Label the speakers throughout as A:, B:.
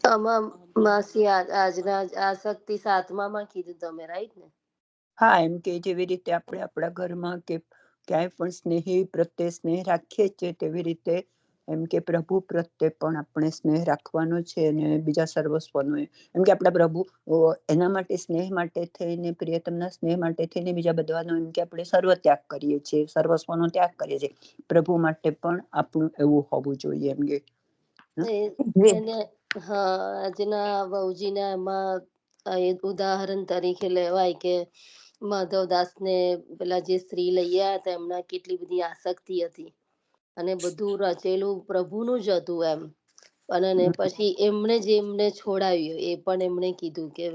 A: આમાં માસી આજના આસક્તિ 7માં કીધું તમે, રાઈટ ને?
B: હા, એમ કે જેવી રીતે આપણે આપણા ઘરમાં કે ક્યાંય પણ સ્નેહી પ્રત્યે સ્નેહ રાખીએ છીએ, તેવી રીતે એમ કે પ્રભુ પ્રત્યે પણ આપણે સ્નેહ રાખવાનો છે, અને બીજા સર્વસ્વનો એમ કે આપણા પ્રભુ એના માટે સ્નેહ માટે થઈને, પ્રિયતમના સ્નેહ માટે થઈને બીજા બધાનો એમ કે આપણે સર્વ ત્યાગ કરીએ છીએ, સર્વસ્વનો ત્યાગ કરીએ છીએ. પ્રભુ માટે પણ આપણું એવું હોવું જોઈએ એમ કે.
A: હા, આજના બહુજીના એમાં ઉદાહરણ તરીકે લેવાય કે માધવદાસ ને પેલા જે સ્ત્રી લઈ આવ્યા હતા, એમના કેટલી બધી આસક્તિ હતી, અને બધું રચેલું પ્રભુનું જ હતું એમ. અને પછી એમને છોડાવ્યું, એ પણ એમણે કીધું કે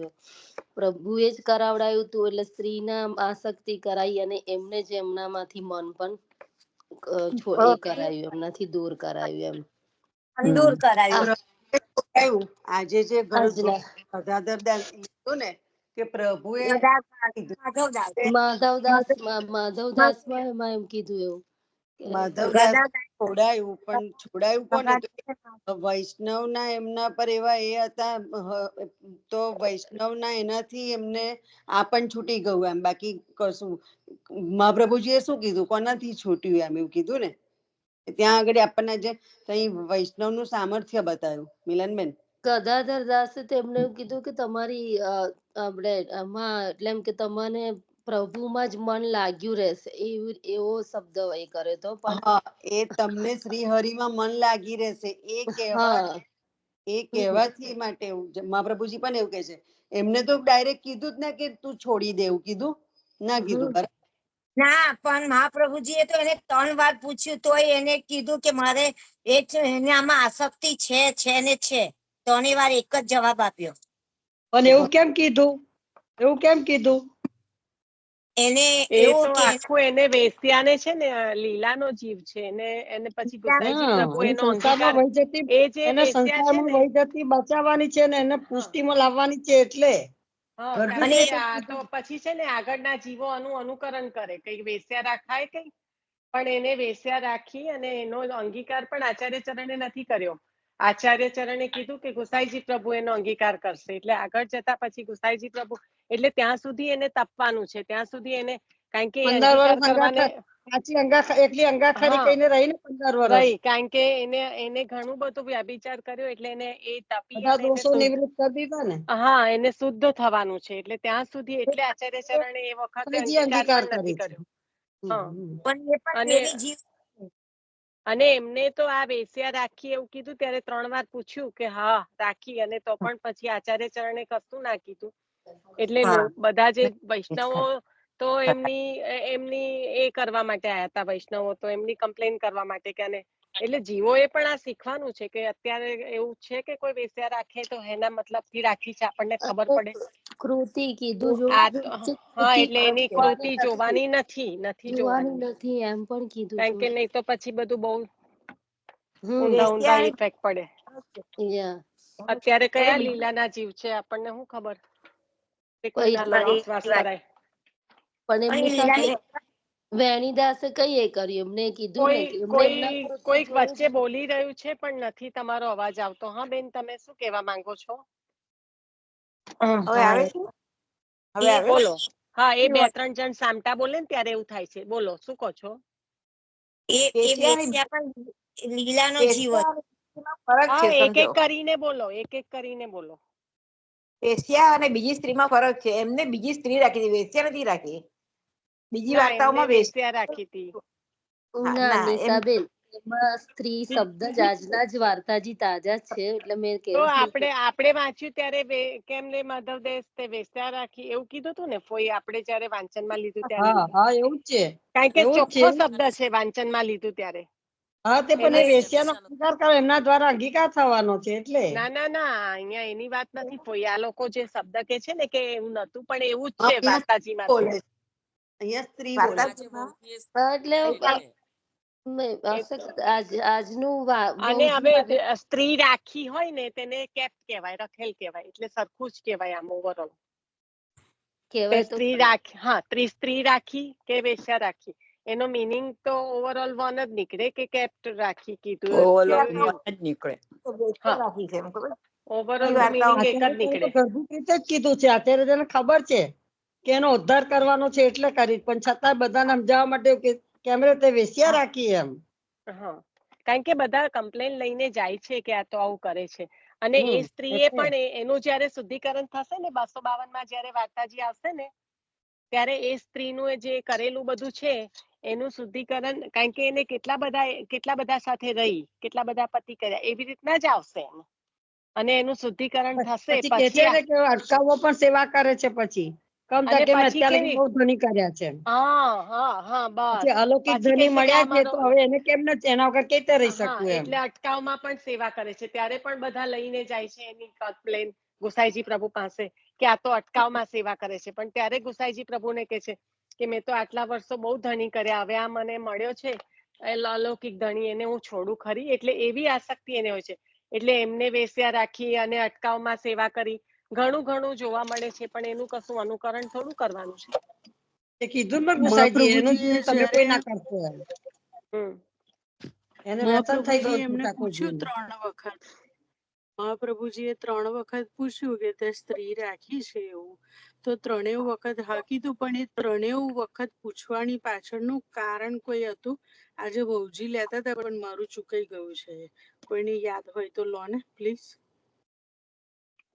A: પ્રભુએ જ કરાવડાયું તું, એટલે સ્ત્રીના આસક્તિ કરાઈ, અને એમને જ એમનામાંથી મન પણ એ કરાયું, એમનાથી દૂર કરાયું એમ.
C: દૂર કરાયું. આજે જે ગદાધરદાસ કીધું ને કે પ્રભુએ
A: માધવદાસમાં એમાં એમ કીધું એવું
C: માધવદાસ છોડાયું, પણ છોડાયું કોને? વૈષ્ણવના એમના પર એવા એ હતા, તો વૈષ્ણવના એનાથી એમને આ પણ છૂટી ગયું એમ. બાકી કશું મહાપ્રભુજીએ શું કીધું, કોનાથી છૂટ્યું એમ એવું કીધું ને. ત્યાં આગળ આપણને જે કઈ વૈષ્ણવનું સામર્થ્ય બતાવ્યું મિલનબેન.
A: ગદાધર દાસે તેમને એવું કીધું કે તમારી આપણે એમાં એટલે એમ કે તમને પ્રભુમાં જ મન લાગ્યું રહેશે, એવો શબ્દ એ કરે તો.
C: હા, એ તમને શ્રી હરિમાં મન લાગી રહેશે એ કહેવાથી માટે મહાપ્રભુજી પણ એવું કે છે. એમને તો ડાયરેક્ટ કીધું જ ને કે તું છોડી દે, એવું કીધું ના કીધું?
D: ના, પણ મહાપ્રભુજીએ તો એને 3 વાર પૂછ્યું, તોય એને કીધું કે મારે એને આમાં આસક્તિ છે ને છે. 3 વાર એક જ જવાબ આપ્યો.
E: પણ એવું કેમ કીધું?
D: એને
F: એવું કે આખું એને વેશ્યાને છે ને લીલાનો જીવ છે, એને પછી ગુસાઈજી પ્રભુ એનો અંગીકાર
E: એને સંસારમાં વહી જતી બચાવવાની છે ને એને પુષ્ટિમાં લાવવાની છે, એટલે
F: તો પછી છે ને આગળના જીવો અનુકરણ કરે, કઈ વેશ્યા રાખાય કઈ, પણ એને વેશ્યા રાખી અને એનો અંગીકાર પણ આચાર્ય ચરણે નથી કર્યો. આચાર્ય ચરણે કીધું કે ગુસાઈજી પ્રભુ એનો અંગીકાર કરશે, એટલે આગળ જતા પછી ગુસાઈજી પ્રભુ, એટલે ત્યાં સુધી એને તપવાનું છે, ત્યાં સુધી એને, કારણ કે
E: 15 વર્ષ
F: રહી, કારણ કે એને ઘણું બધું વ્યભિચાર કર્યો, એટલે એને એ તપી એને શુદ્ધ થવાનું છે, એટલે ત્યાં સુધી, એટલે આચાર્ય ચરણે એ વખતે અંગીકાર પણ નથી કર્યો. અને એમને તો આ વેશ્યા રાખી એવું કીધું ત્યારે 3 વાર પૂછ્યું કે હા રાખી, અને તો પણ પછી આચાર્ય ચરણે કશું ના કીધું. એટલે બધા જે વૈષ્ણવો તો એમની એ કરવા માટે આયા હતા, વૈષ્ણવો તો એમની કમ્પ્લેન કરવા માટે કે, એટલે જીવોએ પણ આ શીખવાનું છે કે અત્યારે એવું છે કે કોઈ વેશ્યા રાખે તો એના મતલબ થી રાખી છે, આપણને ખબર પડે.
A: કૃતિ કીધું,
F: હા, એટલે એની કૃતિ જોવાની નથી
A: એમ પણ કીધું,
F: કારણ કે નહીં તો પછી બધું બહુ ઊંધા ઇફેક્ટ પડે. અત્યારે કયા લીલાના જીવ છે, આપણને શું ખબર? વિશ્વાસ કરાય.
A: પણ એમની સાથે વેણીદાસે કઈ એ કર્યું, એમને કીધું ને
F: કોઈક વચ્ચે બોલી રહ્યું છે, પણ નથી તમારો અવાજ આવતો. હા બેન, તમે શું કહેવા માંગો છો? બોલો. હા, એ 2-3 જણ સામટા બોલે ને ત્યારે એવું થાય છે. બોલો, શું કહો છો?
D: લીલાનો જીવ
F: એક કરીને બોલો.
G: વેશ્યા અને બીજી સ્ત્રીમાં ફરક છે. એમને બીજી સ્ત્રી રાખી હતી, વેશ્યા નથી રાખી. બીજી વાર્તાઓમાં
F: વેશ્યા રાખી હતી.
A: એમાં સ્ત્રી શબ્દ જ આજના જ વાર્તાજી તાજા છે, એટલે મેં
F: તો આપણે વાંચ્યું ત્યારે કેમ ને માધવદાસ તે વેશ્યા રાખી એવું કીધું હતું ને, ફોઈ આપણે જયારે વાંચનમાં લીધું ત્યારે, કારણ કે ચોખ્ખો શબ્દ છે વાંચનમાં લીધું ત્યારે.
E: હા, તે પણ વેશ્યાનો અંગીકાર કરે, એમના દ્વારા અંગીકાર થવાનો છે, એટલે
F: ના અહીંયા એની વાત નથી. ફોઈ આ લોકો જે શબ્દ કે છે ને કે એવું નતું, પણ એવું જ છે વાર્તાજીમાં.
C: અહીંયા સ્ત્રી બોલે
F: અને હવે સ્ત્રી રાખી હોય ને તેને કેપ્ટ કહેવાય, રખેલ કહેવાય, એટલે સરખું જ કહેવાય આમ ઓવરઓલ. સ્ત્રી રાખી કે વેશ્યા રાખી, એનો મીનિંગ તો ઓવરઓલ વન જ નીકળે કે કેપ્ટ રાખી કીધું. ઓવરઓલ
G: બધી વાર્તાઓ
F: મિનિંગ એક જ
E: અત્યારે તો
F: નીકળે.
E: ગર્ભિત રીતે જ કીધું છે. અત્યારે તેને ખબર છે કે એનો ઉદ્ધાર કરવાનો છે એટલે કરી, પણ છતાં બધાને સમજાવવા માટે કે કેમ રીતે વેશ્યા રાખી એમ.
F: હા, કારણ કે બધા કમ્પ્લેન લઈને જાય છે કે આ તો આવું કરે છે, અને એ સ્ત્રીએ
E: એટલે
F: પણ એનું જયારે શુદ્ધિકરણ થશે ને 252 માં જયારે વાર્તાજી આવશે ને ત્યારે એ સ્ત્રીનું જે કરેલું બધું છે એનું શુદ્ધિકરણ, કારણ કે એને કેટલા બધા સાથે રહી, કેટલા બધા પતિ કર્યા, એવી રીતના જ આવશે એનું, અને એનું શુદ્ધિકરણ થશે
E: પછી કે છે ને કે અટકાવો પણ સેવા કરે છે પછી કમ
F: અને
E: કે મેં
F: પછી
E: અત્યારે
F: કેવી,
E: બહુ ધણી કર્યા છે.
F: હા
E: પછી
F: બસ
E: અલૌકિક
F: પછી
E: ધણી
F: કહેશે કે
E: મળ્યા
F: આ
E: છે તો
F: મારો,
E: હવે એને કેમ નથી એના વગર કેવી રીતે રહી
F: હા
E: શકું એમ.
F: એટલે અટકાવમાં પણ સેવા કરે છે, ત્યારે પણ બધા લઈને જાય છે એની કમ્પ્લેન ગુસાઈજી પ્રભુ પાસે કે આ તો અટકાવમાં સેવા કરે છે, પણ ત્યારે ગુસાઈજી પ્રભુને કહે છે કે મેં તો આટલા વર્ષો બહુ ધણી કર્યા, હવે આ મને મળ્યો છે અલૌકિક ધણી, એને હું છોડું ખરી? એટલે એવી આસક્તિ એને હોય છે, એટલે એમને વેશ્યા રાખી અને અટકાવમાં સેવા કરી, ઘણું જોવા મળે છે, પણ એનું કશું અનુકરણ થોડું કરવાનું છે.
E: એ કીધું ને ગુસાઈજી એનું જ તમે કોઈ ના કરશો એમ.
F: હમ
E: એને વ્યસન થઈ
H: મહાપ્રભુજી
E: ગયું
H: એમને
E: ઠાકોરજી
H: પૂછ્યું 3 વખત, મહાપ્રભુજીએ 3 વખત પૂછ્યું કે તે સ્ત્રી રાખી છે એવું, તો 3 વખત હા કીધું, પણ એ 3 વખત પૂછવાની પાછળનું કારણ કોઈ હતું? આજે વહુજી લેતા હતા પણ મારું ચૂકાઈ ગયું છે, કોઈને યાદ હોય તો લો ને પ્લીઝ.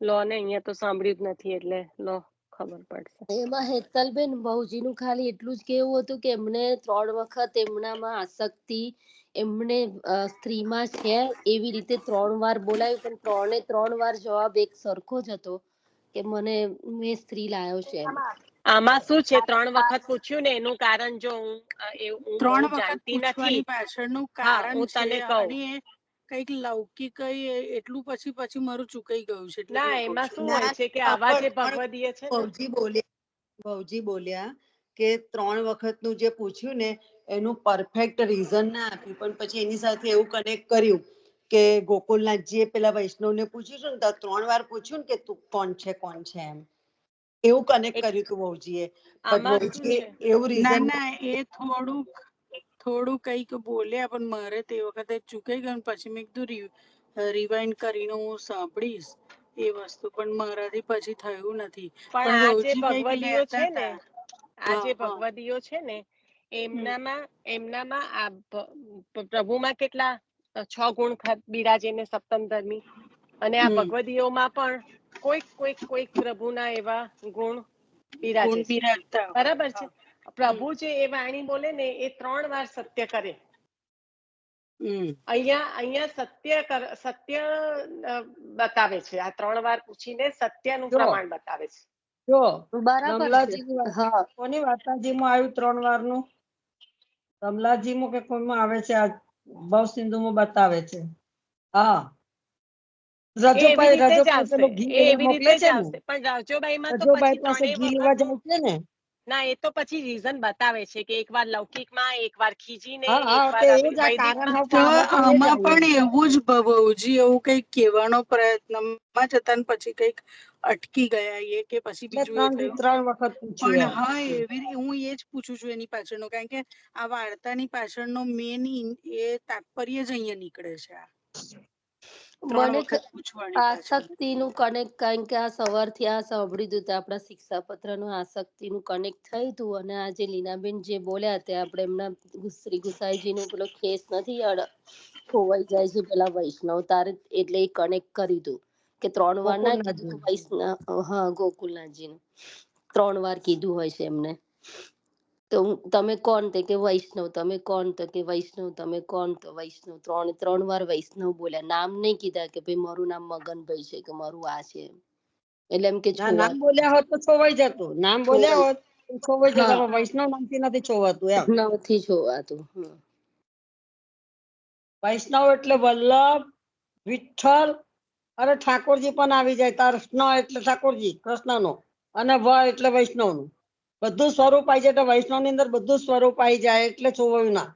F: લો ને, અહીંયા તો સાંભળ્યું જ નથી એટલે લો, ખબર પડશે.
A: એમાં હેતલબેન બહુજીનું ખાલી એટલું જ કેવું હતું કે એમને 3 વખત એમનામાં આસક્તિ એમને સ્ત્રીમાં છે એવી રીતે 3 વાર બોલાયું, પણ 3 વાર જવાબ એક સરખો જ હતો કે મેં સ્ત્રી લાયો છે એમ.
F: આમાં શું છે, 3 વખત પૂછ્યું ને એનું કારણ જો હું બહુ
H: 3 વખત
F: જાણતી નથી,
H: પૂછવાની પાછળનું
F: હા
H: કારણ
F: હું
H: છે,
F: તને કહું.
H: અને કઈક લૌકિક એટલું પછી મારું ચૂકાઈ ગયું છે એટલે
F: ના,
H: હું કઉ
F: એમાં
H: છું.
F: શું હોય છે કે આવા જે ભગવદીય છે ને,
C: ભવજી બોલ્યા કે 3 વખતનું જે પૂછ્યું ને એનું પરફેક્ટ રીઝન ના આપ્યું, પણ પછી એની સાથે એવું કનેક્ટ કર્યું કે ગોકુલનાથજીએ પેલા વૈષ્ણવને પૂછ્યું છે ને તો 3 વાર પૂછ્યું ને કે તું કોણ છે એમ, એવું કનેક્ટ કર્યું તું વહુજીએ. બટ
F: આમાં શું
C: વહુજીએ
F: છે,
C: એવું રીઝન
H: ના એ થોડું કઈક બોલ્યા, પણ મારે તે વખતે ચૂકાઈ ગયું, પછી મેં કીધું રિવાઇન્ડ કરીને હું સાંભળીશ એ વસ્તુ, પણ મારાથી પછી થયું નથી.
F: પણ
H: પણ
F: આ જે
H: વહુજી કઈક
F: ભગવદીયો
H: લેતા
F: છે ને,
H: હતા.
F: આ
H: હા
F: જે
H: હા
F: ભગવદીયો છે ને એમનામાં આ પ્રભુમાં કેટલા 6 ગુણ બિરાજે ને સપ્તમ ધર્મી, અને આ ભગવદીયોમાં પણ કોઈક પ્રભુના એવા ગુણ બિરાજે
H: ગુણ
F: છે,
H: બિરાજતા હોય.
F: બરાબર છે.
H: હા.
F: પ્રભુ જે એ વાણી બોલે ને એ 3 વાર સત્ય કરે.
H: હમ
F: અહીંયા સત્ય બતાવે છે, આ 3 વાર પૂછીને સત્યનું
E: જો
F: પ્રમાણ બતાવે છે.
E: જો
A: બરાબર છે.
E: રમલાજીની
A: હા,
E: કોની વાર્તાજીમાં આવ્યું 3 વારનું? રમલાજીમાં કે કોઈમાં આવે છે, આ ભવ સિંધુમાં બતાવે છે. હા,
F: એવી
E: રજોભાઈ
F: રીતે જ આવશે,
E: પેલો ઘી
F: એ
E: લેવા
F: એવી
E: મોકલે
F: રીતે જ
E: છે ને,
F: આવશે, પણ રજોબાઈમાં તો
E: રજોભાઈ
F: પછી
E: પાસે
F: 3
E: ઘી લેવા
F: વખતનું,
E: જાય છે ને.
F: ના એ તો પછી રીઝન બતાવે છે કે એકવાર લૌકિકમાં, એકવાર ખીજીને,
E: હા તે
F: એકવાર
E: એ જ આ કારણ
F: વૈદિકમાં.
H: તો
E: આમાં એ જ
H: આમાં
E: આવ્યું.
H: પણ એવું જ ભવજી એવું કઈક કહેવાનો પ્રયત્નમાં જતા ને પછી કઈક અટકી ગયા એ કે પછી બીજું એ
E: એટલે
H: થયું.
E: 3 વખત પૂછ્યું
H: પણ
E: એમ.
H: હા હું એ જ પૂછું છું એની પાછળનો, કારણ કે આ વાર્તાની પાછળનો મેન એ તાત્પર્ય જ અહીંયા નીકળે છે, આ 3
A: મને
H: વખત પૂછવાની પાછળ.
A: આસક્તિનું કનેક્ટ, કારણ કે આ સવારથી આ સાંભળી દીધું આપણા શિક્ષાપત્રનું આસક્તિનું કનેક્ટ થયું હતું, અને આ જે લીનાબેન જે બોલ્યા તે આપણે એમના શ્રી ગુસાઈજીનું પેલો ખેસ નથી ખોવાઈ જાય છે પેલા વૈષ્ણવ તારે, એટલે એ કનેક્ટ કર્યું હતું કે 3 વાર ના કીધું કે
E: ગોકુળનાથજી.
A: વૈષ્ણવ, હા ગોકુલનાથજીનું 3 વાર કીધું હોય છે એમને. તો તમે કોણ? તે કે વૈષ્ણવ. તમે કોણ? તો કે વૈષ્ણવ. તમે કોણ? તો વૈષ્ણવ. 3 વાર વૈષ્ણવ બોલ્યા, નામ નહીં કીધા કે ભાઈ મારું નામ મગનભાઈ છે કે મારું આ છે, એટલે એમ કે
E: ના, નામ બોલ્યા હોત તો છોવાઈ જતું, નામ બોલ્યા હોત તો છોવાઈ જતું,
A: હા,
E: પણ વૈષ્ણવ નામથી નથી છોવાતું એમ.
A: નથી જોવાતું.
E: વૈષ્ણવ એટલે વલ્લભ, વિઠ્ઠલ, અરે ઠાકોરજી પણ આવી જાય. કૃષ્ણ એટલે ઠાકોરજી કૃષ્ણનો, અને વ એટલે વૈષ્ણવનું બધું સ્વરૂપ આવી જાય. એટલે વૈષ્ણવની અંદર બધું સ્વરૂપ આવી જાય એટલે છોવાયું ના.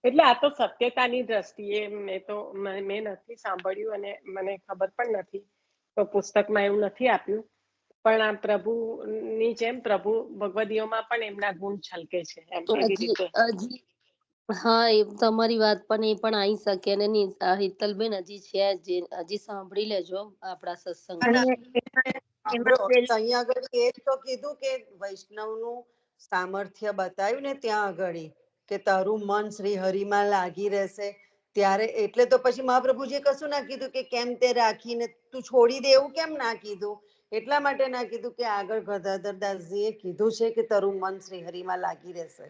F: એટલે આ તો સત્યતાની દ્રષ્ટિએ મેં નથી સાંભળ્યું, અને મને ખબર પણ નથી, તો પુસ્તકમાં એવું નથી આપ્યું. પણ આ પ્રભુની જેમ પ્રભુ ભગવદીઓમાં પણ એમના ગુણ છલકે છે એમ, એવી રીતે.
A: હા એ તમારી વાત પણ એ પણ આવી શકે અને હિતલબેન હજી છે જે હજી સાંભળી લેજો આપણા સત્સંગ.
D: અને
C: સાંભળો,
D: એમાં પેલું
C: અહીંયા આગળ એ જ તો કીધું કે વૈષ્ણવનું સામર્થ્ય બતાવ્યું ને ત્યાં આગળ કે તારું મન શ્રી હરિમાં લાગી રહેશે ત્યારે, એટલે તો પછી મહાપ્રભુજીએ કશું ના કીધું કે કેમ તે રાખીને તું છોડી દે, એવું કેમ ના કીધું? એટલા માટે ના કીધું કે આગળ ગદાધરદાસજીએ કીધું છે કે તારું મન શ્રી હરિમાં લાગી રહેશે.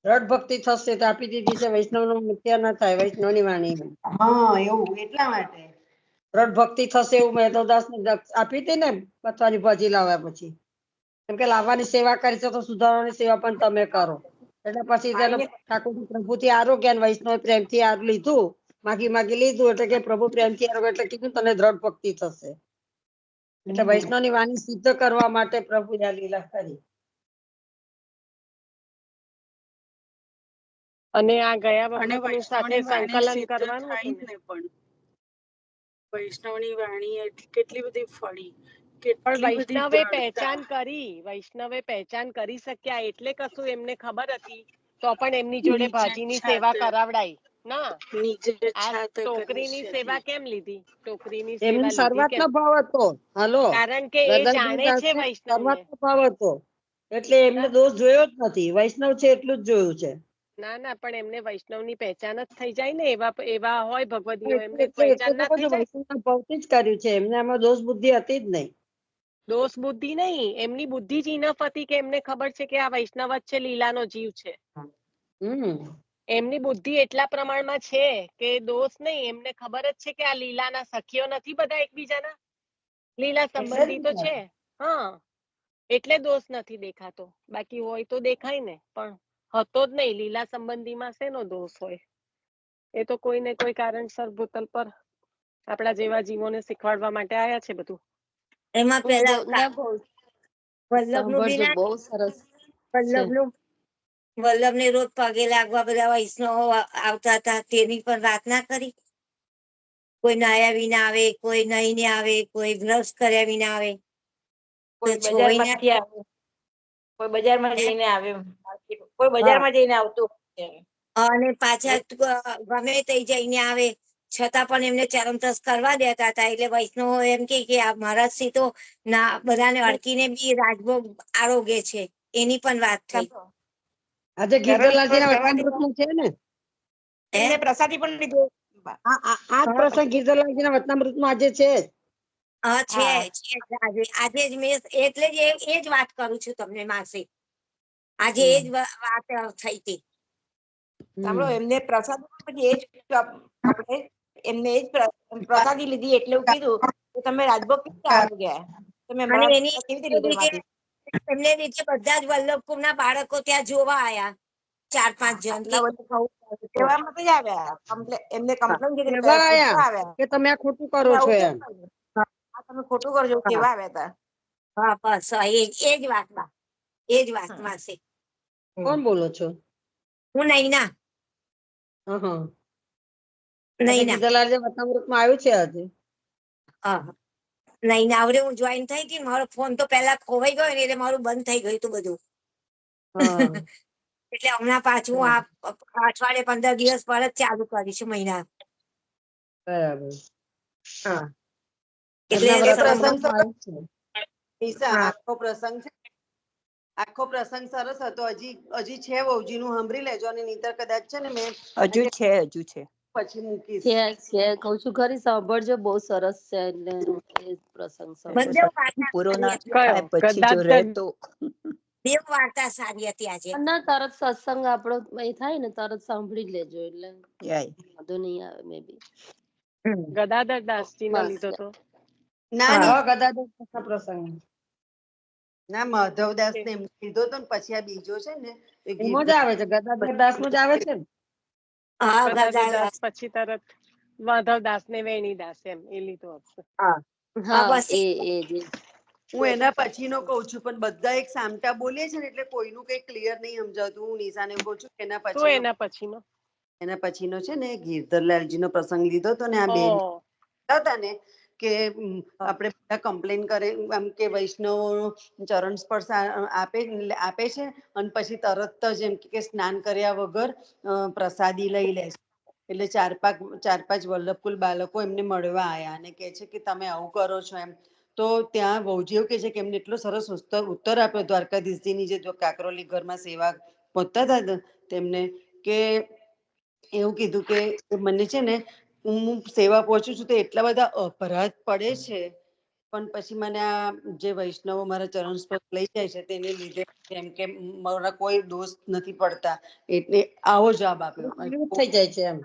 E: દ્રઢ ભક્તિ થશે તો આપી દીધી છે, વૈષ્ણવ નું મિથ્યા ના થાય, વૈષ્ણવની વાણી
C: હા એવું, એટલા માટે
E: દ્રઢ ભક્તિ થશે એવું મેધવદાસ ને આપી હતી ને પથવાની ભાજી લાવ્યા પછી, કેમ કે લાવવાની સેવા કરી છે તો સુધારવાની સેવા પણ તમે કરો. એટલે પછી તેને ઠાકોરજી પ્રભુથી આરોગ્ય અને વૈષ્ણવ પ્રેમથી લીધું, માગી લીધું, એટલે કે પ્રભુ પ્રેમથી આરોગ્ય એટલે કીધું તને દ્રઢ ભક્તિ થશે. એટલે વૈષ્ણવની વાણી સિદ્ધ કરવા માટે પ્રભુ આ લીલા કરી.
F: અને આ ગયા
H: અને
F: વખતનું સાથે
H: વૈષ્ણવની વાણી
F: સંકલન
H: સિદ્ધ
F: કરવાનું
H: થાય
F: હતું
H: જ
F: ને.
H: ને, પણ વૈષ્ણવની વાણી કેટલી બધી ફળી,
F: પણ
H: કેટલી બધી
F: વૈષ્ણવે પહેચાન કરી શક્યા એટલે કશું એમને ખબર હતી તો પણ એમની જોડે
H: નીચે
F: ભાજીની સેવા
H: છાત
F: કરાવડાઈ ના.
H: નીચે
F: આ
H: છાત કરી
F: ટોકરીની
H: છે
F: સેવા કેમ લીધી? ટોકરીની
E: એમને
F: સેવા લીધી કેમ?
E: શરૂઆતનો ભાવ હતો. હલો,
F: કારણ કે એ જાણે છે વૈષ્ણવને.
E: શરૂઆતનો ભાવ હતો એટલે એમને દોષ જોયો જ નથી. વૈષ્ણવ છે એટલું જ જોયું છે.
F: ના ના, પણ એમને વૈષ્ણવની પહેચાન જ થઈ જાય ને, એવા હોય ભગવદીઓ,
E: એટલે
F: એમને
E: એટલે
F: પહેચાન
E: તો
F: ના
E: કહું
F: થઈ
E: છું,
F: જાય?
E: વૈષ્ણવના ભાવથી જ કર્યું છે એમને, આમાં દોષ બુદ્ધિ હતી જ નહીં.
F: દોષ બુદ્ધિ નહીં, એમની બુદ્ધિ જ ઇનફ હતી કે એમને ખબર છે કે આ વૈષ્ણવ જ છે, લીલાનો જીવ છે. એમની બુદ્ધિ એટલા પ્રમાણમાં છે કે દોષ નહીં, એમને ખબર જ છે કે આ લીલાના સખીઓ નથી બધા એકબીજાના, લીલા સંબંધી તો છે. હા, એટલે દોષ નથી દેખાતો, બાકી હોય તો દેખાય ને, પણ હતો જ નહીં. લીલા સંબંધીમાં શેનો દોષ હોય? એ તો કોઈ ને કોઈ કારણસર ભૂતલ પર આપણા જેવા જીવોને શીખવાડવા માટે આયા છે બધું.
D: એમાં પેલા વલ્લભ નું બી
A: સાંભળજો,
D: ના,
A: બહુ સરસ છે.
D: વલ્લભ ને રોજ પગે લાગવા બધા વૈષ્ણવો આવતા હતા, તેની પણ વાત ના કરી. કોઈ નાયા વિના આવે, કોઈ નહીને આવે, કોઈ બ્રશ કર્યા વિના આવે.
G: કોઈ
D: તો છોઈને
G: બજારમાંથી આવે, કોઈ બજારમાં જઈને આવે, કોઈ
D: હા,
G: બજારમાં જઈને આવતું હોય છે.
D: અને પાછા ગમે તે જઈને આવે છતાં પણ એમને ચરમતસ કરવા દેતા હતા. એટલે વૈષ્ણવો એમ કે આ મહારાજશ્રી તો ના બધાને અડકીને બી રાજભોગ આરોગે છે, એની પણ વાત થઈ.
E: આજે
G: ચરણ
E: ગિરધરલાલજી
G: સ્પર્શ
E: ના
G: કરવાથી
E: વચનામૃતમાં છે ને,
G: એમને પ્રસાદી પણ લીધો.
E: આ પ્રસંગ ગિરધરલાલજી ના વચનામૃતમાં આજે છે.
D: હા છે, આજે જ મેં એટલે જ એ જ વાત કરું છું તમને માસી. આજે એ જ વાત થઈ હતી.
G: સાંભળો, એમને પ્રસાદ પછી એ જ આપણે એમને એ જ પ્રસાદી લીધી એટલે એવું કીધું કે તમે રાજભોગ કેવી રીતે આરોગ્યા, તમે
D: અને
G: મહારાજ
D: એની
G: કેવી રીતે લીધો એમાંથી.
D: એમને નીચે બધા જ વલ્લભપુર ના બાળકો ત્યાં જોવા આયા, 4-5 જણ કે
G: કહેવામાં તો જ આવ્યા, એમને કમ્પ્લેન કરી
E: કેવા આયા
G: પૂછવા આવ્યા
E: કે તમે આ ખોટું કરો
G: તમે
E: છો
G: આવું કેમ
E: એમ.
G: કર્યું, આ તમે ખોટું કરજો કેવા આવ્યા હતા.
D: હા બસ એ જ વાતમાં, એ જ વાત માસી.
E: કોણ બોલો છો?
D: હું નૈના.
E: આજે
D: નૈના
E: ગિરધરલાલજી વચનામૃતમાં આવ્યું છે આજે.
D: હા, નૈના આવડે હું જોઈન થઈ હતી, મારો ફોન તો પેલા ખોવાઈ ગયો ને એટલે મારું બંધ થઈ ગયું હતું બધું. એટલે હમણાં પાછું આ અઠવાડિયે 15 દિવસ પર જ ચાલુ કરીશું મહિના.
E: બરાબર.
D: હા,
E: એમના
C: એ પ્રસંગ
E: વચનામૃતમાં આવ્યું છે.
C: નિશા,
D: હા,
C: આખો પ્રસંગ છે, આખો પ્રસંગ સરસ હતો. હજી છે વહુજીનું, સાંભળી લેજો. અને નહીતર કદાચ છે ને મેં
B: હજુ છે.
C: પછી મૂકીશ.
A: છે કઉ છું ખરી, સાંભળજો, બહુ સરસ છે. એટલે એ પ્રસંગ
D: બંને
A: સાંભળજો.
D: વાર્તા
B: પૂરો
D: સારી
B: ના
D: હતી.
B: થાય
F: કયો
B: પછી જો રહે
F: ગદાધર?
B: તો.
D: બે વાર્તા સારી હતી આજે.
A: ના, તરત સત્સંગ આપણો એ થાય ને તરત સાંભળી જ લેજો, એટલે
B: યાય.
A: વાંધો નહીં આવે. મે બી
F: ગદાધર દાસજી નો લીધો તો.
C: ના ની
E: ગદાધર પ્રસંગ
C: ના, માધવદાસ ને એમ કીધો તો ને પછી આ બીજો છે ને એ
E: એમાં જ
C: ગીરધર.
E: આવે છે, ગદાધર દાસ નું જ આવે છે ને.
D: હા
F: ગદાધર
D: ગદા
F: દાસ પછી તરત માધવદાસ ને વેણીદાસ એમ એ લીધો હશે.
D: હા
A: હા,
D: બસ
A: એ
C: હું એના પછીનો કઉ છું, પણ બધા એક સામટા બોલીએ છે ને એટલે કોઈનું કઈ ક્લિયર નહીં સમજાતું. હું નિશાને કહું છું એના
F: શું
C: પછીનો,
F: એના પછીનો?
C: એના પછીનો છે ને ગિરધરલાલજી નો પ્રસંગ લીધો તો ને આ
F: ઓ
C: બેન હતા ને કે આપણે બધા કમ્પ્લેન કરે એમ કે વૈષ્ણવો ચરણ સ્પર્શ આપે છે અને પછી તરત જ એમ કે સ્નાન કર્યા વગર પ્રસાદી લઈ લે છે. એટલે ચાર પાંચ વલ્લભકુલ બાળકો એમને મળવા આયા અને કે છે કે તમે આવું કરો છો એમ. તો ત્યાં વહુજીઓ કે છે કે એમને એટલો સરસ ઉત્તર આપ્યો દ્વારકાધીશજીની જે કાકરોલી ઘરમાં સેવા પહોંચતા હતા તેમને કે એવું કીધું કે મને છે ને હું સેવા પહોંચું છું તો એટલા બધા અપરાધ પડે છે, પણ પછી મને આ જે વૈષ્ણવો મારા ચરણ સ્પર્શ લઈ જાય છે તેને લીધે કેમ કે મારા કોઈ દોષ નથી પડતા. એટલે આવો જવાબ આપ્યો.
E: થઈ જાય છે એમ.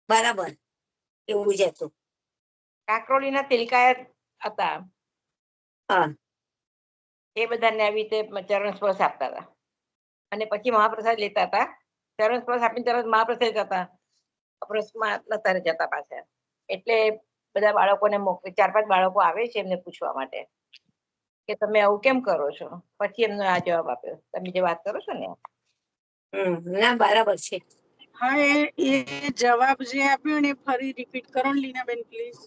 D: બરાબર એવું જ હતું.
G: કાકરોલીના તિલકાયત હતા,
D: હા
G: એ બધાને આવી રીતે ચરણ સ્પર્શ આપતા હતા અને પછી મહાપ્રસાદ લેતા હતા. ચરણ સ્પર્શ આપીને તરત મહાપ્રસાદ જતા, અપરસમાં નતા જતા પાછા. એટલે બધા બાળકોને મોકલે, 4-5 બાળકો આવે છે એમને પૂછવા માટે કે તમે આવું કેમ કરો છો. પછી એમનો આ જવાબ આપ્યો તમે જે વાત કરો છો ને.
D: ના બરાબર છે.
H: હા, એ જવાબ જે આપ્યો ને ફરી રિપીટ કરો ને લીનાબેન પ્લીઝ.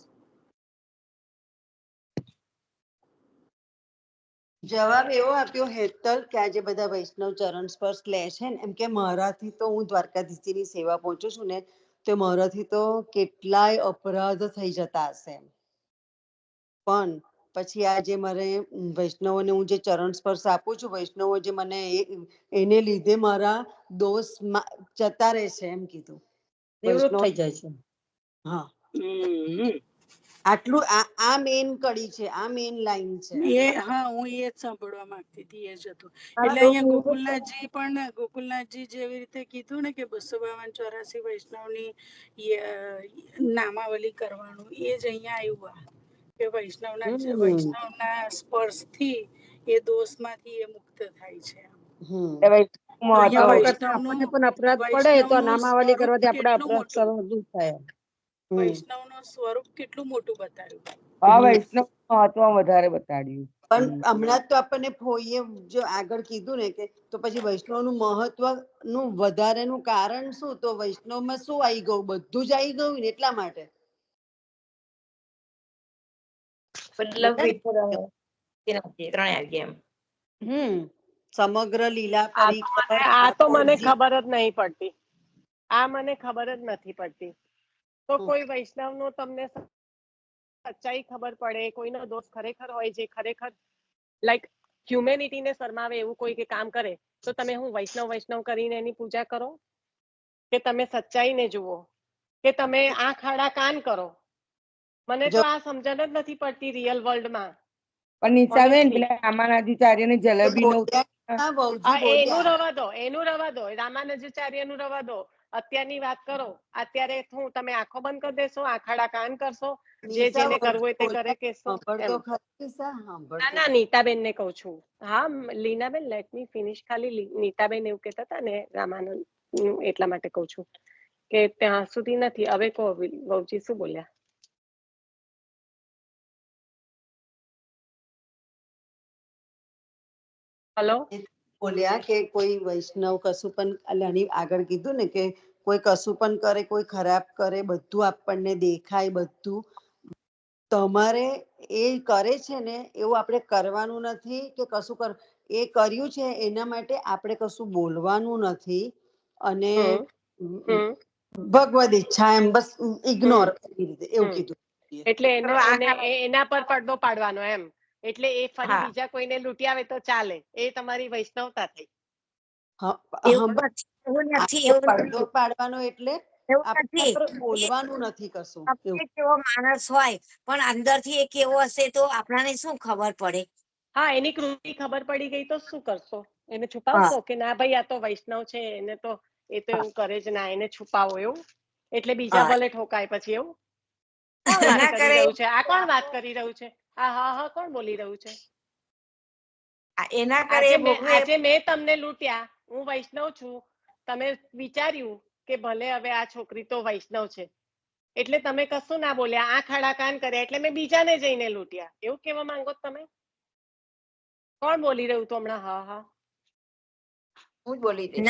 C: જવાબ એવો આપ્યો હેતલ કે આજે બધા વૈષ્ણવ ચરણ સ્પર્શ લે છે ને એમ કે મારાથી તો હું દ્વારકાધીશજીની સેવા પહોંચું છું ને તો મારાથી તો કેટલાય અપરાધ થઈ જતા હશે. પણ પછી આજે મારે વૈષ્ણવોને હું જે ચરણ સ્પર્શ આપું છું, વૈષ્ણવો જે મને એને લીધે મારા દોષ જતા રહેશે એમ કીધું.
E: નિવૃત્ત
C: વૈષ્ણવ
E: થઈ જાય છે.
C: હા,
H: હમ
C: આટલું આ મેઇન કડી છે, આ મેઇન લાઈન છે.
H: હા, હું એ જ સાંભળવા માંગતી હતી, એ જ હતું.
D: મારા
H: એટલે
D: દોસ્ત
H: અહીંયા
D: નિવૃત્ત
H: ગોકુલનાથજી જેવી રીતે કીધું ને કે 252-84 વૈષ્ણવની નામાવલી કરવાનું, એ જ અહીંયા આવ્યું કે વૈષ્ણવના સ્પર્શથી એ દોષમાંથી એ મુક્ત થાય છે. તો અહીંયા
E: આપણને પણ અપરાધ પડે તો
H: વૈષ્ણવનું
E: નામાવલી
H: સ્વરૂપ
E: કરવાથી આપણે
H: કેટલું
E: અપરાધ
H: મોટું,
E: દૂર થાય.
H: વૈષ્ણવનું સ્વરૂપ કેટલું મોટું બતાવ્યું.
I: હા, વૈષ્ણવ મહત્વ વધારે બતાડ્યું.
C: પણ હમણાં તો આપણને ફોઈએ જો આગળ કીધું ને કે તો પછી વૈષ્ણવનું મહત્વનું વધારેનું કારણ શું, તો વૈષ્ણવમાં શું આવી ગયું, બધું જ આવી ગયું ને એટલા માટે.
G: વલ્લભ વિઠ્ઠલ ત્રણે આવી ગયા એમ.
C: સમગ્ર લીલા
F: આ તો મને ખબર જ નહીં પડતી. આ મને ખબર જ નથી પડતી. તો કોઈ વૈષ્ણવ નો તમને સચ્ચાઈ ખબર પડે, કોઈનો દોષ ખરેખર હોય જે ખરેખર લાઈક હ્યુમેનિટીને શરમાવે એવું કોઈ કે કામ કરે તો તમે હું વૈષ્ણવ કરીને એની પૂજા કરો, કે તમે સચ્ચાઈને જુઓ, કે તમે આંખ આડા કાન કરો. મને તો આ સમજણ જ નથી પડતી રિયલ વર્લ્ડમાં.
I: પણ નીચાબેન પેલા રામાનુજાચાર્યની જલેબીનો
F: એનું રવા દો, રામાનુજાચાર્યનું રવા દો. અત્યારની વાત કરો. અત્યારે હું તમે આંખો બંધ કરી દેશો, આંખાડા કાન કરશો, જે જેને કરવું હોય તે કરે કે શું એમ. ના, નીતાબેન ને કઉ છું. હા, લીનાબેન લેટ મી ફિનિશ. ખાલી નીતાબેન એવું કહેતા હતા ને રામાનંદ, એટલા માટે કઉ છું કે ત્યાં સુધી નથી. હવે કહો વહુજી શું બોલ્યા. હલો,
C: બોલ્યા કે કોઈ વૈષ્ણવ કશું પણ આગળ કીધું ને કે કોઈ કશું પણ કરે, કોઈ ખરાબ કરે, બધું આપણને દેખાય. બધું તમારે એ કરે છે ને એવું આપણે કરવાનું નથી કે કશું એ કર્યું છે એના માટે આપણે કશું બોલવાનું નથી. અને ભગવદ ઈચ્છા એમ બસ ઇગ્નોર એવું કીધું.
F: એટલે એના પર પડદો પાડવાનો એમ. એટલે એ ફરી બીજા કોઈને લૂંટી આવે તો ચાલે, એ તમારી વૈષ્ણવતા થઈ.
C: પડદો પાડવાનો એટલે બોલવાનું નથી કશું.
D: કેવો માણસ હોય પણ અંદરથી એ કેવો હશે તો આપણાને શું ખબર પડે.
F: હા, એની કૃતિ ખબર પડી ગઈ તો શું કરશો? એને છુપાવશો કે ના ભાઈ આ તો વૈષ્ણવ છે, એને તો એ તો એવું કરે જ ના, એને છુપાવો એવું. એટલે બીજા ભલે ઠોકાય પછી એવું. કોણ વાત કરી રહ્યું છે? આ કોણ વાત કરી રહ્યું છે? હા, કોણ બોલી રહ્યું છે? આજે મેં તમને લૂંટ્યા, હું વૈષ્ણવ છું. તમે વિચાર્યું કે ભલે હવે આ છોકરી તો વૈષ્ણવ છે એટલે તમે કશું ના બોલ્યા, આંખ આડા કાન કર્યા, એટલે મેં બીજાને જઈને લૂંટ્યા, એવું કેવા માંગો તમે? કોણ બોલી રહ્યું હતું હમણાં? હા,
G: હું બોલી રહી.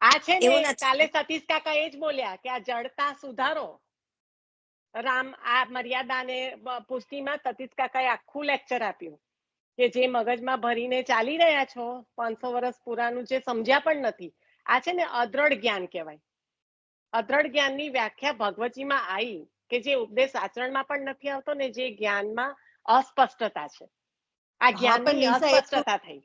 F: આ છે ને કાલે સતીશ કાકા એ જ બોલ્યા કે આ જડતા સુધારો. આ મર્યાદાને પુષ્ટિમાં સતીશ કાકાએ આખું લેક્ચર આપ્યું કે જે મગજમાં ભરીને ચાલી રહ્યા છો 500 વર્ષ પુરાનું, જે સમજ્યા પણ નથી. આ છે ને અદ્રઢ જ્ઞાન કહેવાય. અદ્રઢ જ્ઞાનની વ્યાખ્યા ભગવતજીમાં આવી કે જે ઉપદેશ આચરણમાં પણ નથી આવતો ને જે જ્ઞાનમાં અસ્પષ્ટતા છે. આ જ્ઞાનની
C: નિશા, એ તો
F: અસ્પષ્ટતા થઈ.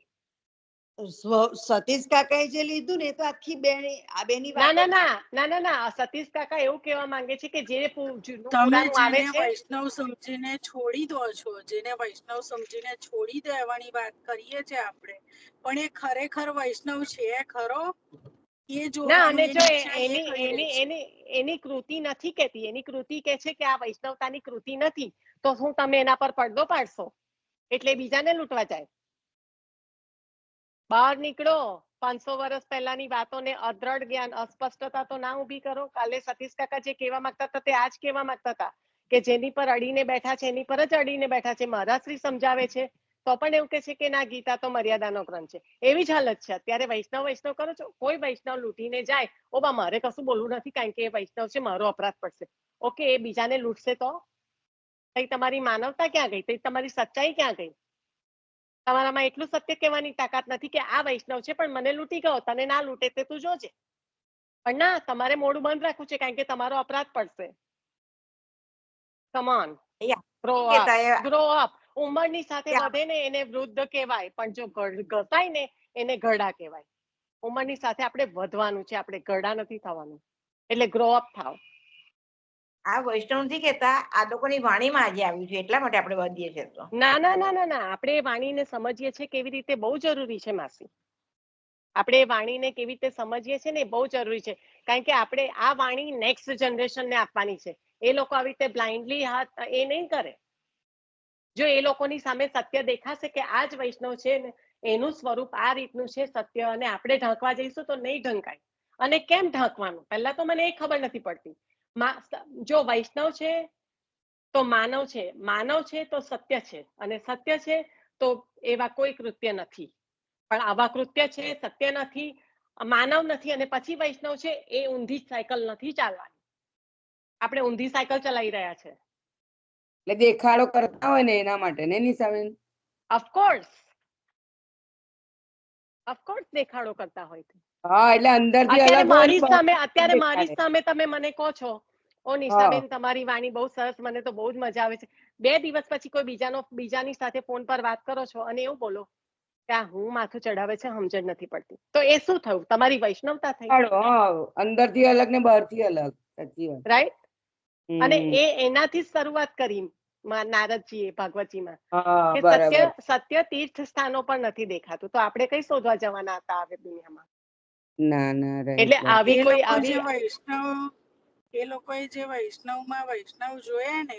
C: સતીશ કાકાએ જે લીધું ને, એ તો આખી આ બેની
F: ના
C: વાત
F: ના ના ના ના ના, સતીશ કાકા એવું કહેવા માંગે છે કે જે જૂનું
H: તમે
F: પુરાણું આવે
H: જેને
F: છે,
H: વૈષ્ણવ સમજીને છોડી દો છો, જેને વૈષ્ણવ સમજીને છોડી દેવાની વાત કરીએ છીએ આપણે, પણ એ ખરેખર વૈષ્ણવ છે ખરો? એ
F: ના,
H: જોવાનું,
F: અને
H: એ
F: જો
H: નિશા એ
F: એની
H: કહી રહી છે.
F: એની કૃતિ નથી કેતી. એની કૃતિ કે છે કે આ વૈષ્ણવતાની કૃતિ નથી, તો શું તમે એના પર પડદો પાડશો એટલે બીજાને લૂંટવા જાય? બહાર નીકળો. 500 વર્ષ પહેલાની વાતોને અદ્રઢ જ્ઞાન, અસ્પષ્ટતા તો ના ઊભી કરો. કાલે સતીશ કાકા જે કહેવા માંગતા હતા તે આજ કહેવા માંગતા હતા કે જેની પર અડીને બેઠા છે એની પર જ અડીને બેઠા છે. મહારાજ શ્રી સમજાવે છે તો પણ એવું કે છે કે ના, ગીતા તો મર્યાદાનો ગ્રંથ છે. એવી જ હાલત છે અત્યારે. વૈષ્ણવ કરો છો, કોઈ વૈષ્ણવ લૂંટીને જાય, ઓ બા મારે કશું બોલવું નથી કારણ કે એ વૈષ્ણવ છે, મારો અપરાધ પડશે. ઓકે, એ બીજાને લૂંટશે તો તમારી માનવતા ક્યાં ગઈ? તમારી સચ્ચાઈ ક્યાં ગઈ? તમારામાં એટલું સત્ય કહેવાની તાકાત નથી કે આ વૈષ્ણવ છે પણ મને લૂંટી ગયો, તને ના લૂંટે તે તું જોજે. પણ ના, તમારે મોઢું બંધ રાખવું છે કારણ કે તમારો અપરાધ પડશે. Come on, grow up. ઉંમરની સાથે વધે ને એને વૃદ્ધ કહેવાય, પણ જો ઘસાય ને એને ગરડા કહેવાય. ઉંમરની સાથે આપણે વધવાનું છે, આપણે ગરડા નથી થવાનું. એટલે ગ્રો અપ થાવ.
G: આ વૈષ્ણવ નથી કેતા, આ લોકોની વાણીમાં આજે આવ્યું છે એટલા માટે આપણે વધીએ છીએ. તો
F: ના ના ના ના ના, આપણે એ વાણીને સમજીએ છીએ કેવી રીતે, બહુ જરૂરી છે માસી. આપણે એ વાણીને કેવી રીતે સમજીએ છીએ ને એ બહુ જરૂરી છે, કારણ કે આપણે આ વાણી નેક્સ્ટ જનરેશનને આપવાની છે. એ લોકો આવી રીતે બ્લાઇન્ડલી હાથ એ નહીં કરે. જો એ લોકોની સામે સત્ય દેખાશે કે આ જ વૈષ્ણવ છે ને એનું સ્વરૂપ આ રીતનું છે સત્ય, અને આપણે ઢાંકવા જઈશું તો નહીં ઢંકાય. અને કેમ ઢાંકવાનું પહેલા તો મને એ ખબર નથી પડતી. જો વૈષ્ણવ છે તો માનવ છે, માનવ છે તો સત્ય છે, અને સત્ય છે તો એવા કોઈ કૃત્ય નથી. પણ આવા કૃત્ય છે, સત્ય નથી, માનવ નથી, અને પછી વૈષ્ણવ છે, એ ઊંધી સાયકલ નથી ચાલવાની. આપણે ઊંધી સાયકલ ચલાવી રહ્યા છે.
I: એટલે દેખાડો કરતા હોય ને એના માટે ને નિશાબેન?
F: ઓફકોર્સ દેખાડો કરતા હોય.
I: હા, એટલે અંદરથી
F: અત્યારે
I: અલગ હોય ને,
F: મારી
I: દેખાડે.
F: સામે તમે મને કહો છો, ઓ નિશાબેન તમારી વાણી બહુ સરસ, મને તો બહુ જ મજા આવે છે. 2 દિવસ પછી કોઈ બીજાની સાથે ફોન પર વાત કરો છો અને એવું બોલો કે હું માથું ચડાવે છે, સમજણ નથી પડતી, તો એ શું થયું? તમારી વૈષ્ણવતા થઈ,
I: અંદરથી અલગ ને બહારથી અલગ. સાચી વાત.
F: રાઈટ? અને એનાથી જ શરૂઆત કરી નારદજીએ ભાગવતજીમાં કે સત્ય તીર્થ સ્થાનો પર નથી દેખાતું, તો આપણે કઈ શોધવા જવાના હતા આ દુનિયામાં?
I: ના ના,
F: એટલે આવી કોઈ આવી
H: એ લોકોએ જે વૈષ્ણવમાં વૈષ્ણવ જોયા ને,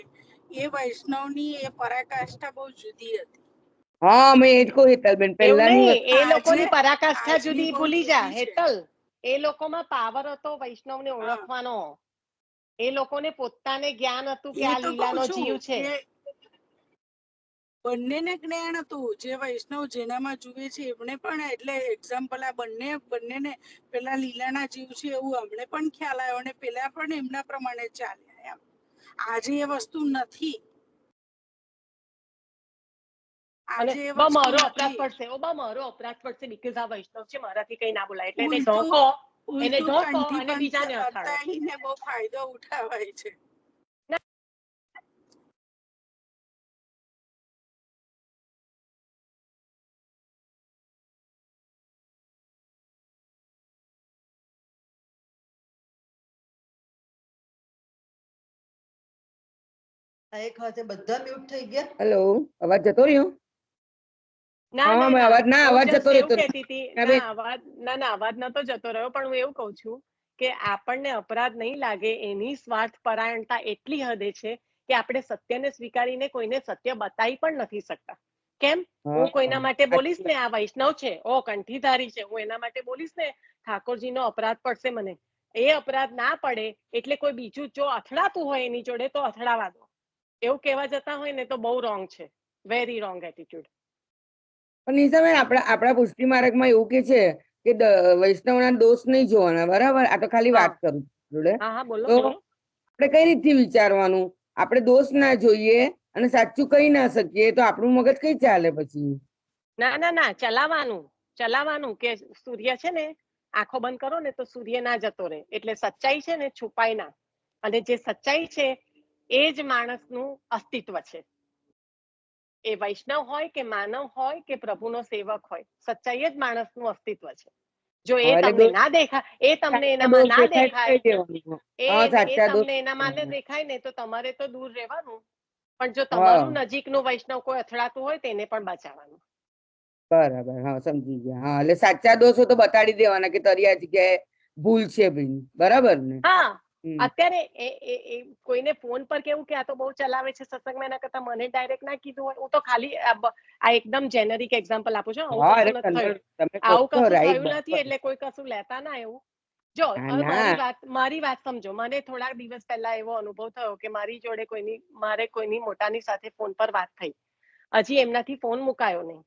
H: એ વૈષ્ણવની એ પરાકાષ્ઠા બહુ જુદી હતી.
I: હા, મેં એ જ કહું હેતલબેન,
F: એવું
I: પહેલાની
F: નહીં, એ લોકોની પરાકાષ્ઠા
H: આજની
F: જુદી
H: બહુ
F: ભૂલી જા
H: જુદી છે.
F: હેતલ. એ લોકોમાં પાવર હતો વૈષ્ણવને ઓળખવાનો. એ લોકોને પોતાને જ્ઞાન હતું કે
H: એ
F: આ
H: તો
F: લીલાનો
H: કહું
F: જીવ
H: છું
F: છે.
H: કે બંનેને જ્ઞાન હતું. જે વૈષ્ણવ જેનામાં જુએ છે એમને પણ, એટલે એક્ઝામ્પલ આ બંનેને પેલા લીલાના જીવ છે એવું અમને પણ ખ્યાલ આવ્યો, અને પેલા પણ એમના પ્રમાણે ચાલ્યા. એમ આજે એ વસ્તુ નથી.
F: અને
H: આજે એ
F: બા
H: વસ્તુ
F: મારો અપરાધ
H: નથી.
F: પડશે, ઓ બા મારો અપરાધ પડશે, બીકોઝ આ વૈષ્ણવ છે, મારાથી કઈ ના બોલાય, એટલે એને
H: ઉલટું
F: ઢોકો
H: કંઠી
F: અને બીજાને
H: બંધ
F: અથાડો.
H: અતાહીને બહુ ફાયદો ઉઠાવાય છે.
C: એક હાથે બધા મ્યુટ થઈ ગયા.
I: હેલો, અવાજ જતો રહ્યો?
F: ના ના
I: હા,
F: ના,
I: ના,
F: હું
I: અવાજ
F: જસ્ટ
I: જતો
F: એવું
I: રહેતો.
F: કહેતી હતી, ના અવાજ નતો જતો રહ્યો, પણ હું એવું કહું છું કે આપણને અપરાધ નહીં લાગે એની સ્વાર્થ પરાયણતા એટલી હદે છે કે આપણે સત્યને સ્વીકારીને કોઈને સત્ય બતાવી પણ નથી શકતા. કેમ? હું કોઈના માટે બોલીશ ને આ વૈષ્ણવ છે, ઓ કંઠીધારી છે, હું એના માટે બોલીશ ને ઠાકોરજીનો અપરાધ પડશે મને. એ અપરાધ ના પડે એટલે કોઈ બીજું જો અથડાતું હોય એની જોડે તો અથડાવા દો, એવું કહેવા જતા હોય ને તો બહુ રોંગ છે, વેરી રોંગ એટીટ્યુડ.
I: પણ નિશાબેન, આપણા પુષ્ટિ માર્ગમાં એવું કે છે કે વૈષ્ણવના દોષ નહીં જોવાના, બરાબર? આ તો ખાલી વાત કરું જોડે.
F: હા બોલો.
I: તો આપણે કઈ રીતથી વિચારવાનું આપણે દોષ ના જોઈએ અને સાચું કહી ના શકીએ તો આપણું મગજ કઈ ચાલે પછી?
F: ના ના ના, ચલાવવાનું કે સૂર્ય છે ને, આંખો બંધ કરો ને તો સૂર્ય ના જતો રહે. એટલે સચ્ચાઈ છે ને છુપાય ના, અને જે સચ્ચાઈ છે એ જ માણસનું અસ્તિત્વ છે. એ વૈષ્ણવ હોય કે માનવ હોય કે પ્રભુનો સેવક હોય, સચ્ચાઈ જ માણસનું અસ્તિત્વ છે. જો એ
I: એટલે
F: તમને ના દેખાય, એ તમને
I: સાચા
F: એનામાં
I: દોષ
F: ના
I: દેખાય
F: દેખાય,
I: કહી દેવાનું. હા,
F: એ
I: સાચા દોષ
F: તમને એનામાં ના દેખાય ને તો તમારે તો દૂર રહેવાનું. પણ જો
I: હા,
F: તમારું નજીકનું વૈષ્ણવ કોઈ અથડાતું હોય તેને પણ બચાવવાનું.
I: બરાબર. હા, સમજી ગયા. હા, એટલે સાચા દોષો તો બતાડી દેવાના કે તારી આ જગ્યાએ ભૂલ છે ભાઈ, બરાબર ને?
F: હા,
I: હમ.
F: અત્યારે કોઈને ફોન પર કેવું કે આ તો બહુ ચલાવે છે સત્સંગમાં, એના કરતા મને ડાયરેક્ટ ના કીધું હોય. હું તો ખાલી આ એકદમ જેનરિક એક્ઝામ્પલ આપું છું. આવું
I: હા,
F: કશું
I: અરે
F: નથી થયું,
I: તમે કહો
F: આવું
I: છો
F: કશું
I: રાઈટ,
F: થયું નથી,
I: બરાબર.
F: એટલે કોઈ કશું લેતા ના એવું. જો
I: હા,
F: હવે
I: ના.
F: મારી વાત સમજો. મને થોડાક દિવસ પહેલા એવો અનુભવ થયો કે મારી જોડે મારે કોઈની મોટાની સાથે ફોન પર વાત થઈ. હજી એમનાથી ફોન મુકાયો નહીં,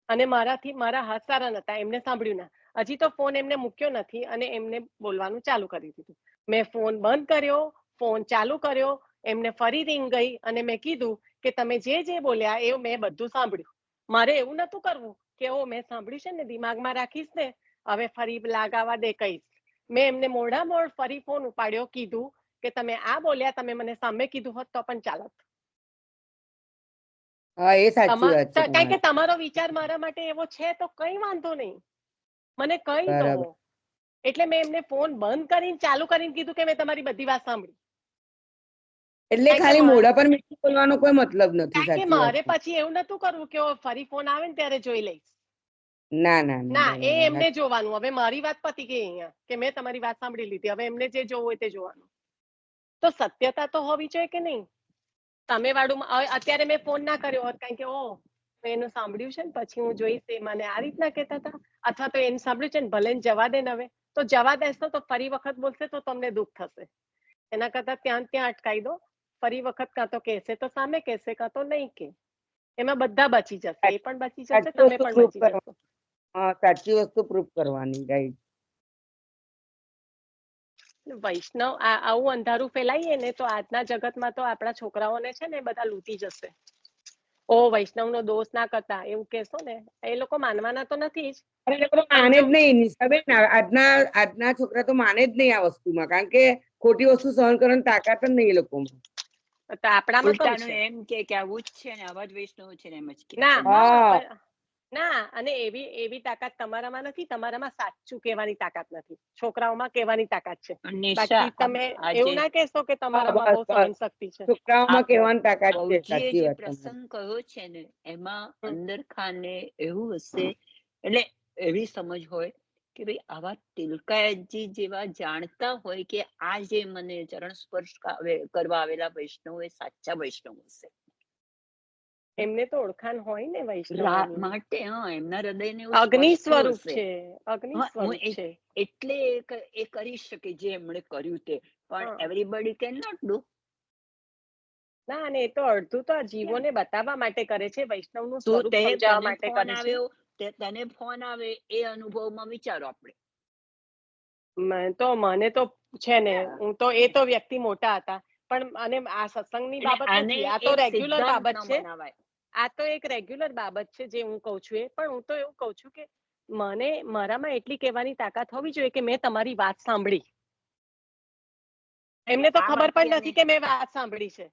F: અને મારા હાથ સારા નતા, એમને સાંભળ્યું ના. હજી તો ફોન એમને મૂક્યો નથી અને એમને બોલવાનું ચાલુ કરી દીધું. મેં ફોન બંધ કર્યો, ફોન ચાલુ કર્યો, એમને ફરી રિંગ ગઈ અને મેં કીધું કે તમે જે બોલ્યા એ મેં બધું સાંભળ્યું. મારે એવું નતું કરવું કે મેં સાંભળ્યું છે ને, દિમાગમાં રાખીશ ને, હવે ફરી લાગાવા દે કહીશ. મેં એમને મોઢ ફરી ફોન ઉપાડ્યો, કીધું કે તમે આ બોલ્યા, તમે મને સામે કીધું હોત તો પણ ચાલત.
I: હા, એ સાચી વાત છે
F: કારણ કે
I: તમારી.
F: તમારો વિચાર મારા માટે એવો છે તો કઈ વાંધો નહીં, મને કહી દો.
I: બરાબર.
F: એટલે મેં એમને ફોન બંધ કરીને ચાલુ કરીને કીધું કે મેં તમારી બધી વાત સાંભળી.
I: એટલે ખાલી મોઢા પર મીઠું બોલવાનો કોઈ મતલબ નથી,
F: કારણ કે
I: સાચી વાત
F: મારે
I: છે.
F: પછી એવું નતું કરવું કે ફરી ફોન આવે ને ત્યારે જોઈ લઈશ.
I: ના ના ના,
F: ના, એ
I: બરાબર.
F: એમને જોવાનું. હવે મારી વાત પતી ગઈ અહીંયા, કે મેં તમારી વાત સાંભળી લીધી. હવે એમને જે જોવું હોય તે જોવાનું. તો સત્યતા તો હોવી જોઈએ કે નહીં? સામે વાળું અત્યારે મેં ફોન ના કર્યો હોત કારણ કે મેં એનું સાંભળ્યું છે ને, પછી હું જોઈશ એ મને આ રીતના કહેતા હતા, અથવા તો એને સાંભળ્યું છે ને, ભલે ને જવા દે ને. હવે તો જવા દેશો તો ફરી વખત બોલશે તો તમને દુઃખ થશે. એના કરતા ત્યાં અટકાઈ દો. ફરી વખત કાં તો કહેશે તો સામે કહેશે, કાં તો નહીં કે. એમાં બધા બચી જશે, એ પણ બચી જશે,
I: સાચી
F: તમે
I: વસ્તુ
F: પણ
I: પ્રૂફ
F: બચી
I: કરવાની.
F: જશો.
I: હા, સાચી વસ્તુ પ્રૂફ કરવાની, રાઈટ.
F: વૈષ્ણવ આવું અંધારું ફેલાઈએ ને તો આજના જગતમાં તો આપણા છોકરાઓને છે ને બધા લૂંટી જશે. વૈષ્ણવનો દોષ ના કરતા એવું કહેશો ને, એ લોકો માનવાના તો નથી જ.
I: એ લોકો માને જ નહીં નિશાબેન. આજના છોકરા તો માને જ નહીં આ વસ્તુમાં, કારણ કે ખોટી વસ્તુ સહન કરવાની તાકાત જ નહીં એ લોકોમાં.
F: આપણામાં કમ
B: ઉલટાનું
F: છે?
B: એમ કે આવું જ છે ને, આવા જ વૈષ્ણવ છે ને, એમ જ કે.
F: ના, અને એવી તાકાત તમારામાં નથી. તમારામાં સાચું કહેવાની તાકાત નથી. છોકરાઓમાં કહેવાની તાકાત છે. બાકી તમે એવું ના કહેશો કે તમારામાં બહુ સહન શક્તિ છે.
I: છોકરાઓમાં કહેવાની તાકાત છે,
B: બહુજીએ
I: સાચી
B: જે
I: વાત તમારી.
B: પ્રસંગ કહ્યો છે ને, એમાં અંદર ખાને એવું હશે, એટલે એવી સમજ હોય કે ભાઈ આવા તિલકાયતજી જેવા જાણતા હોય કે આ જે મને ચરણ સ્પર્શ કરવા આવેલા વૈષ્ણવ એ સાચા વૈષ્ણવ હશે.
F: એમને તો ઓળખાણ હોય ને વૈષ્ણવોની
B: માટે. એમના હૃદયને
F: અગ્નિ સ્વરૂપ છે, અગ્નિ સ્વરૂપ છે.
B: એટલે એ કરી શકે જે એમણે કર્યું તે, પણ એવરીબડી કેન નોટ ડુ.
F: ના, અને એ તો અડધું તો જીવોને બતાવવા માટે કરે છે, વૈષ્ણવનું સ્વરૂપ સમજાવવા માટે કરે છે.
B: તને ફોન આવે એ અનુભવમાં વિચારો આપણે.
F: મને તો છે ને, હું તો એ તો વ્યક્તિ મોટા હતા, પણ અને આ સત્સંગની બાબત નથી, આ તો રેગ્યુલર બાબત છે. આ તો એક રેગ્યુલર બાબત છે જે હું કઉ છું. પણ હું તો એવું કઉ છું કે મારામાં એટલી કહેવાની તાકાત હોવી જોઈએ કે મેં તમારી વાત સાંભળી. એમને તો ખબર પણ નથી કે મેં વાત સાંભળી છે,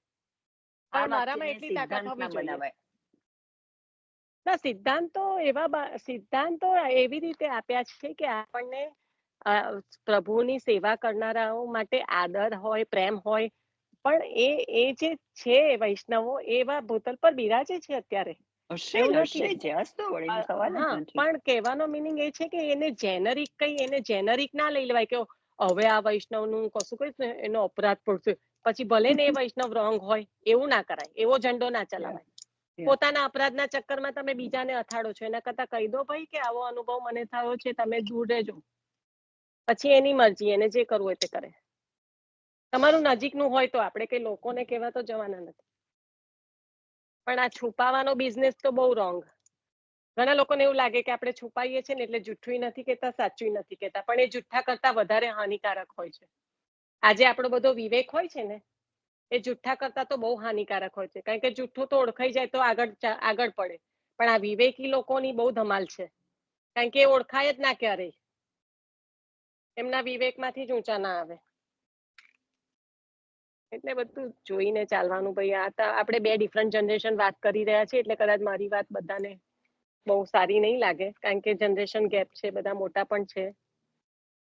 F: પણ મારામાં એટલી તાકાત હોવી જોઈએ. ના, સિદ્ધાંતો એવી રીતે આપ્યા છે કે આપણને પ્રભુની સેવા કરનારાઓ માટે આદર હોય, પ્રેમ હોય. પણ એ જે છે વૈષ્ણવો એવા ભૂતલ પર બિરાજે છે અત્યારે, એવું નથી. પણ કહેવાનો મિનિંગ એ છે કે એને જેનરિક ના લઈ લેવાય કે હવે આ વૈષ્ણવ નું કશું કહીશ ને એનો અપરાધ પડશે, પછી ભલે ને એ વૈષ્ણવ રોંગ હોય, એવું ના કરાય. એવો ઝંડો ના ચલાવાય. પોતાના અપરાધના ચક્કરમાં તમે બીજાને અથાડો છો. એના કરતા કહી દો ભાઈ કે આવો અનુભવ મને થયો છે, તમે દૂર રહેજો. પછી એની મરજી, એને જે કરવું હોય તે કરે. તમારું નજીકનું હોય તો આપણે કઈ લોકોને કહેવા તો જવાના નથી. પણ આ છુપાવાનો બિઝનેસ તો બહુ રોંગ. ઘણા લોકોને એવું લાગે કે આપણે છુપાઈએ છીએ ને એટલે જુઠ્ઠું નથી કહેતા, સાચું નથી કહેતા, પણ એ જુઠ્ઠા કરતા વધારે હાનિકારક હોય છે. આજે આપણો બધો વિવેક હોય છે ને, એ જુઠ્ઠા કરતા તો બહુ હાનિકારક હોય છે, કારણ કે જુઠ્ઠું તો ઓળખાઈ જાય તો આગળ પડે, પણ આ વિવેકી લોકોની બહુ ધમાલ છે, કારણ કે એ ઓળખાય જ ના ક્યારેય, એમના વિવેકમાંથી જ ઊંચા ના આવે. એટલે બધું જોઈને ચાલવાનું ભાઈ. આ આપણે બે ડિફરન્ટ જનરેશન વાત કરી રહ્યા છીએ, એટલે કદાચ મારી વાત બધાને બહુ સારી નહીં લાગે, કારણ કે જનરેશન ગેપ છે, બધા મોટા પણ છે,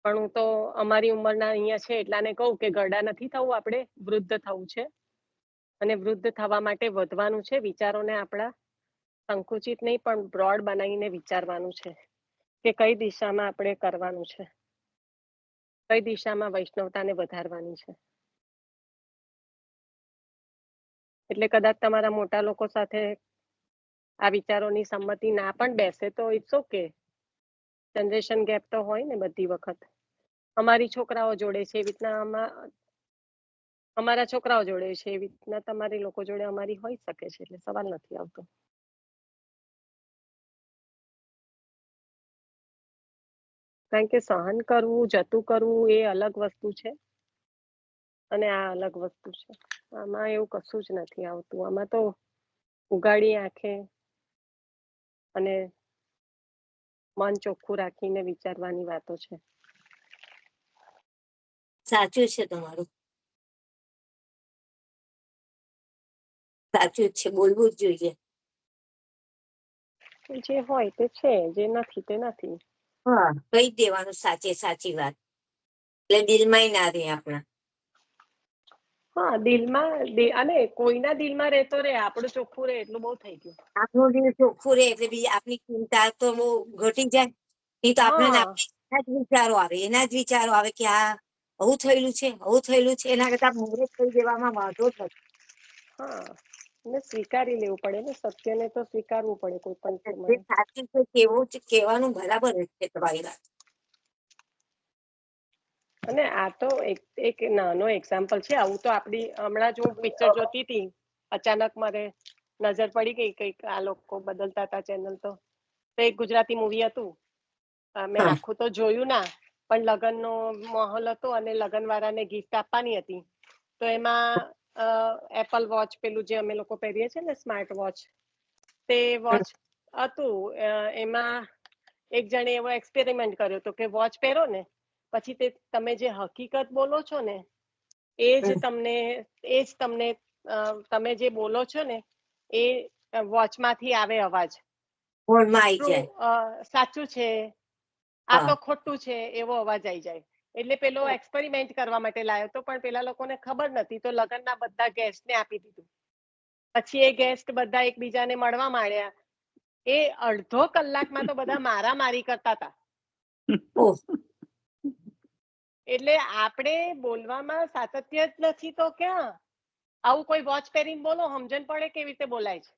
F: પણ હું તો અમારી ઉંમરના અહીંયા છે એટલાને કહું કે ગરડા નથી થવું, આપણે વૃદ્ધ થવું છે, અને વૃદ્ધ થવા માટે વધવાનું છે. વિચારોને આપણા સંકુચિત નહીં પણ બ્રોડ બનાવીને વિચારવાનું છે કે કઈ દિશામાં આપણે કરવાનું છે, કઈ દિશામાં વૈષ્ણવતાને વધારવાની છે. એટલે કદાચ તમારા મોટા લોકો સાથે આ વિચારોની સંમતિ ના પણ બેસે તો ઇટ્સ ઓકે. જનરેશન ગેપ તો હોય ને બધી વખત. અમારી છોકરાઓ જોડે છે એવી રીતના અમારા છોકરાઓ જોડે છે એવી રીતના તમારી લોકો જોડે અમારી હોઈ શકે છે, એટલે સવાલ નથી આવતો. કારણ કે સહન કરવું, જતું કરવું એ અલગ વસ્તુ છે અને આ અલગ વસ્તુ છે. આમાં એવું કશું જ નથી આવતું. આમાં તો ઉગાડી આંખે અને મન ચોખ્ખું રાખીને વિચારવાની વાતો છે.
D: સાચું છે તમારું, સાચું જ છે, બોલવું જ જોઈએ.
F: જે હોય તે છે, જે નથી તે નથી.
D: હા, કહી દેવાનું સાચી વાત, એટલે દિલમાં ના રહે આપણા.
F: હા, દિલમાં અને કોઈના દિલમાં રહેતો રે, આપણું ચોખ્ખું રહે એટલું બહુ થઈ ગયું.
D: આપણું દિલ ચોખ્ખું રહે એટલે બીજી આપણી ચિંતા તો બહુ ઘટી જાય. નહીં તો આપણે એના જ વિચારો આવે કે આ આવું થયેલું છે, એના કરતા મોરે થઈ દેવામાં વાંધો થતો.
F: હા, ને સ્વીકારી લેવું પડે ને, સત્યને તો સ્વીકારવું પડે કોઈ પણ
D: જે
F: સમયે.
D: સાચું છે કેવું કહેવાનું બરાબર જ છે તમારી વાત.
F: અને આ તો એક નાનો એક્ઝામ્પલ છે. આવું તો આપણી હમણાં જ હું પિક્ચર જોતી હતી, અચાનક મારે નજર પડી ગઈ, કંઈક આ લોકો બદલતા હતા ચેનલ, તો એક ગુજરાતી મૂવી હતું. મેં આખું તો જોયું ના, પણ લગ્નનો માહોલ હતો અને લગ્ન વાળાને ગિફ્ટ આપવાની હતી, તો એમાં એપલ વોચ, પેલું જે અમે લોકો પહેરીએ છીએ ને સ્માર્ટ વોચ, તે વોચ હતું. એમાં એક જણે એવો એક્સપેરિમેન્ટ કર્યો હતો કે વોચ પહેરો ને પછી તમે જે હકીકત બોલો છો ને એ જ તમને તમે જે બોલો છો ને એ વોચમાંથી આવે અવાજ. સાચું છે, આ તો ખોટું છે, એવો અવાજ આવી જાય. એટલે પેલો એક્સપેરિમેન્ટ કરવા માટે લાવ્યો હતો, પણ પેલા લોકોને ખબર નથી, તો લગ્નના બધા ગેસ્ટને આપી દીધું. પછી એ ગેસ્ટ બધા એકબીજાને મળવા માંડ્યા. એ અડધો કલાકમાં તો બધા મારામારી કરતા હતા. એટલે આપણે બોલવામાં સાતત્ય જ નથી તો ક્યાં આવું કોઈ વોચ પહેરીને બોલો, સમજણ પડે કેવી રીતે બોલાય છે.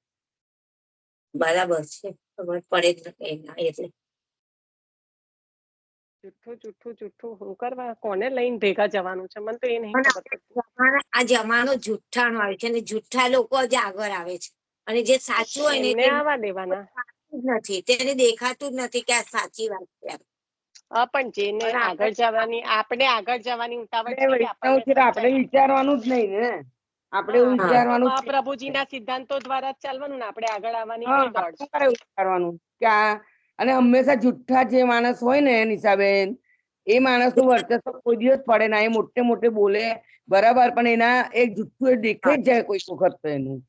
D: બરાબર છે, ખબર પડે એટલે
F: જુઠ્ઠું હું કરવા, કોને લઈને ભેગા જવાનું છે, મને તો એ નહીં ખબર પડતી.
D: આ જમાનો જુઠ્ઠાનો આવે છે અને જુઠ્ઠા લોકો જ આગળ આવે છે, અને જે સાચું હોય ને
F: એમને આવા દેવાના
D: નથી, તેને દેખાતું જ નથી કે આ સાચી વાત છે.
F: હા, પણ જેને આગળ જવાની, આપણે આગળ જવાની ઉતાવળ છે કે
I: આપણે વિચારવાનું જ નહીં ને, આપણે વિચારવાનું
F: મહાપ્રભુજીના સિદ્ધાંતો દ્વારા જ ચાલવાનું ને, આપણે આગળ આવવાની કઈ દોડ છે.
I: વિચારવાનું કે અને હંમેશા જુઠ્ઠા જે માણસ હોય ને નિશાબેન, એ માણસ નું વર્ચસ્વ કોઈ દિવસ પડે ના. એ મોટે બોલે બરાબર, પણ એના એક જુઠ્ઠું એ દેખાઈ જ જાય કોઈ વખત તો એનું.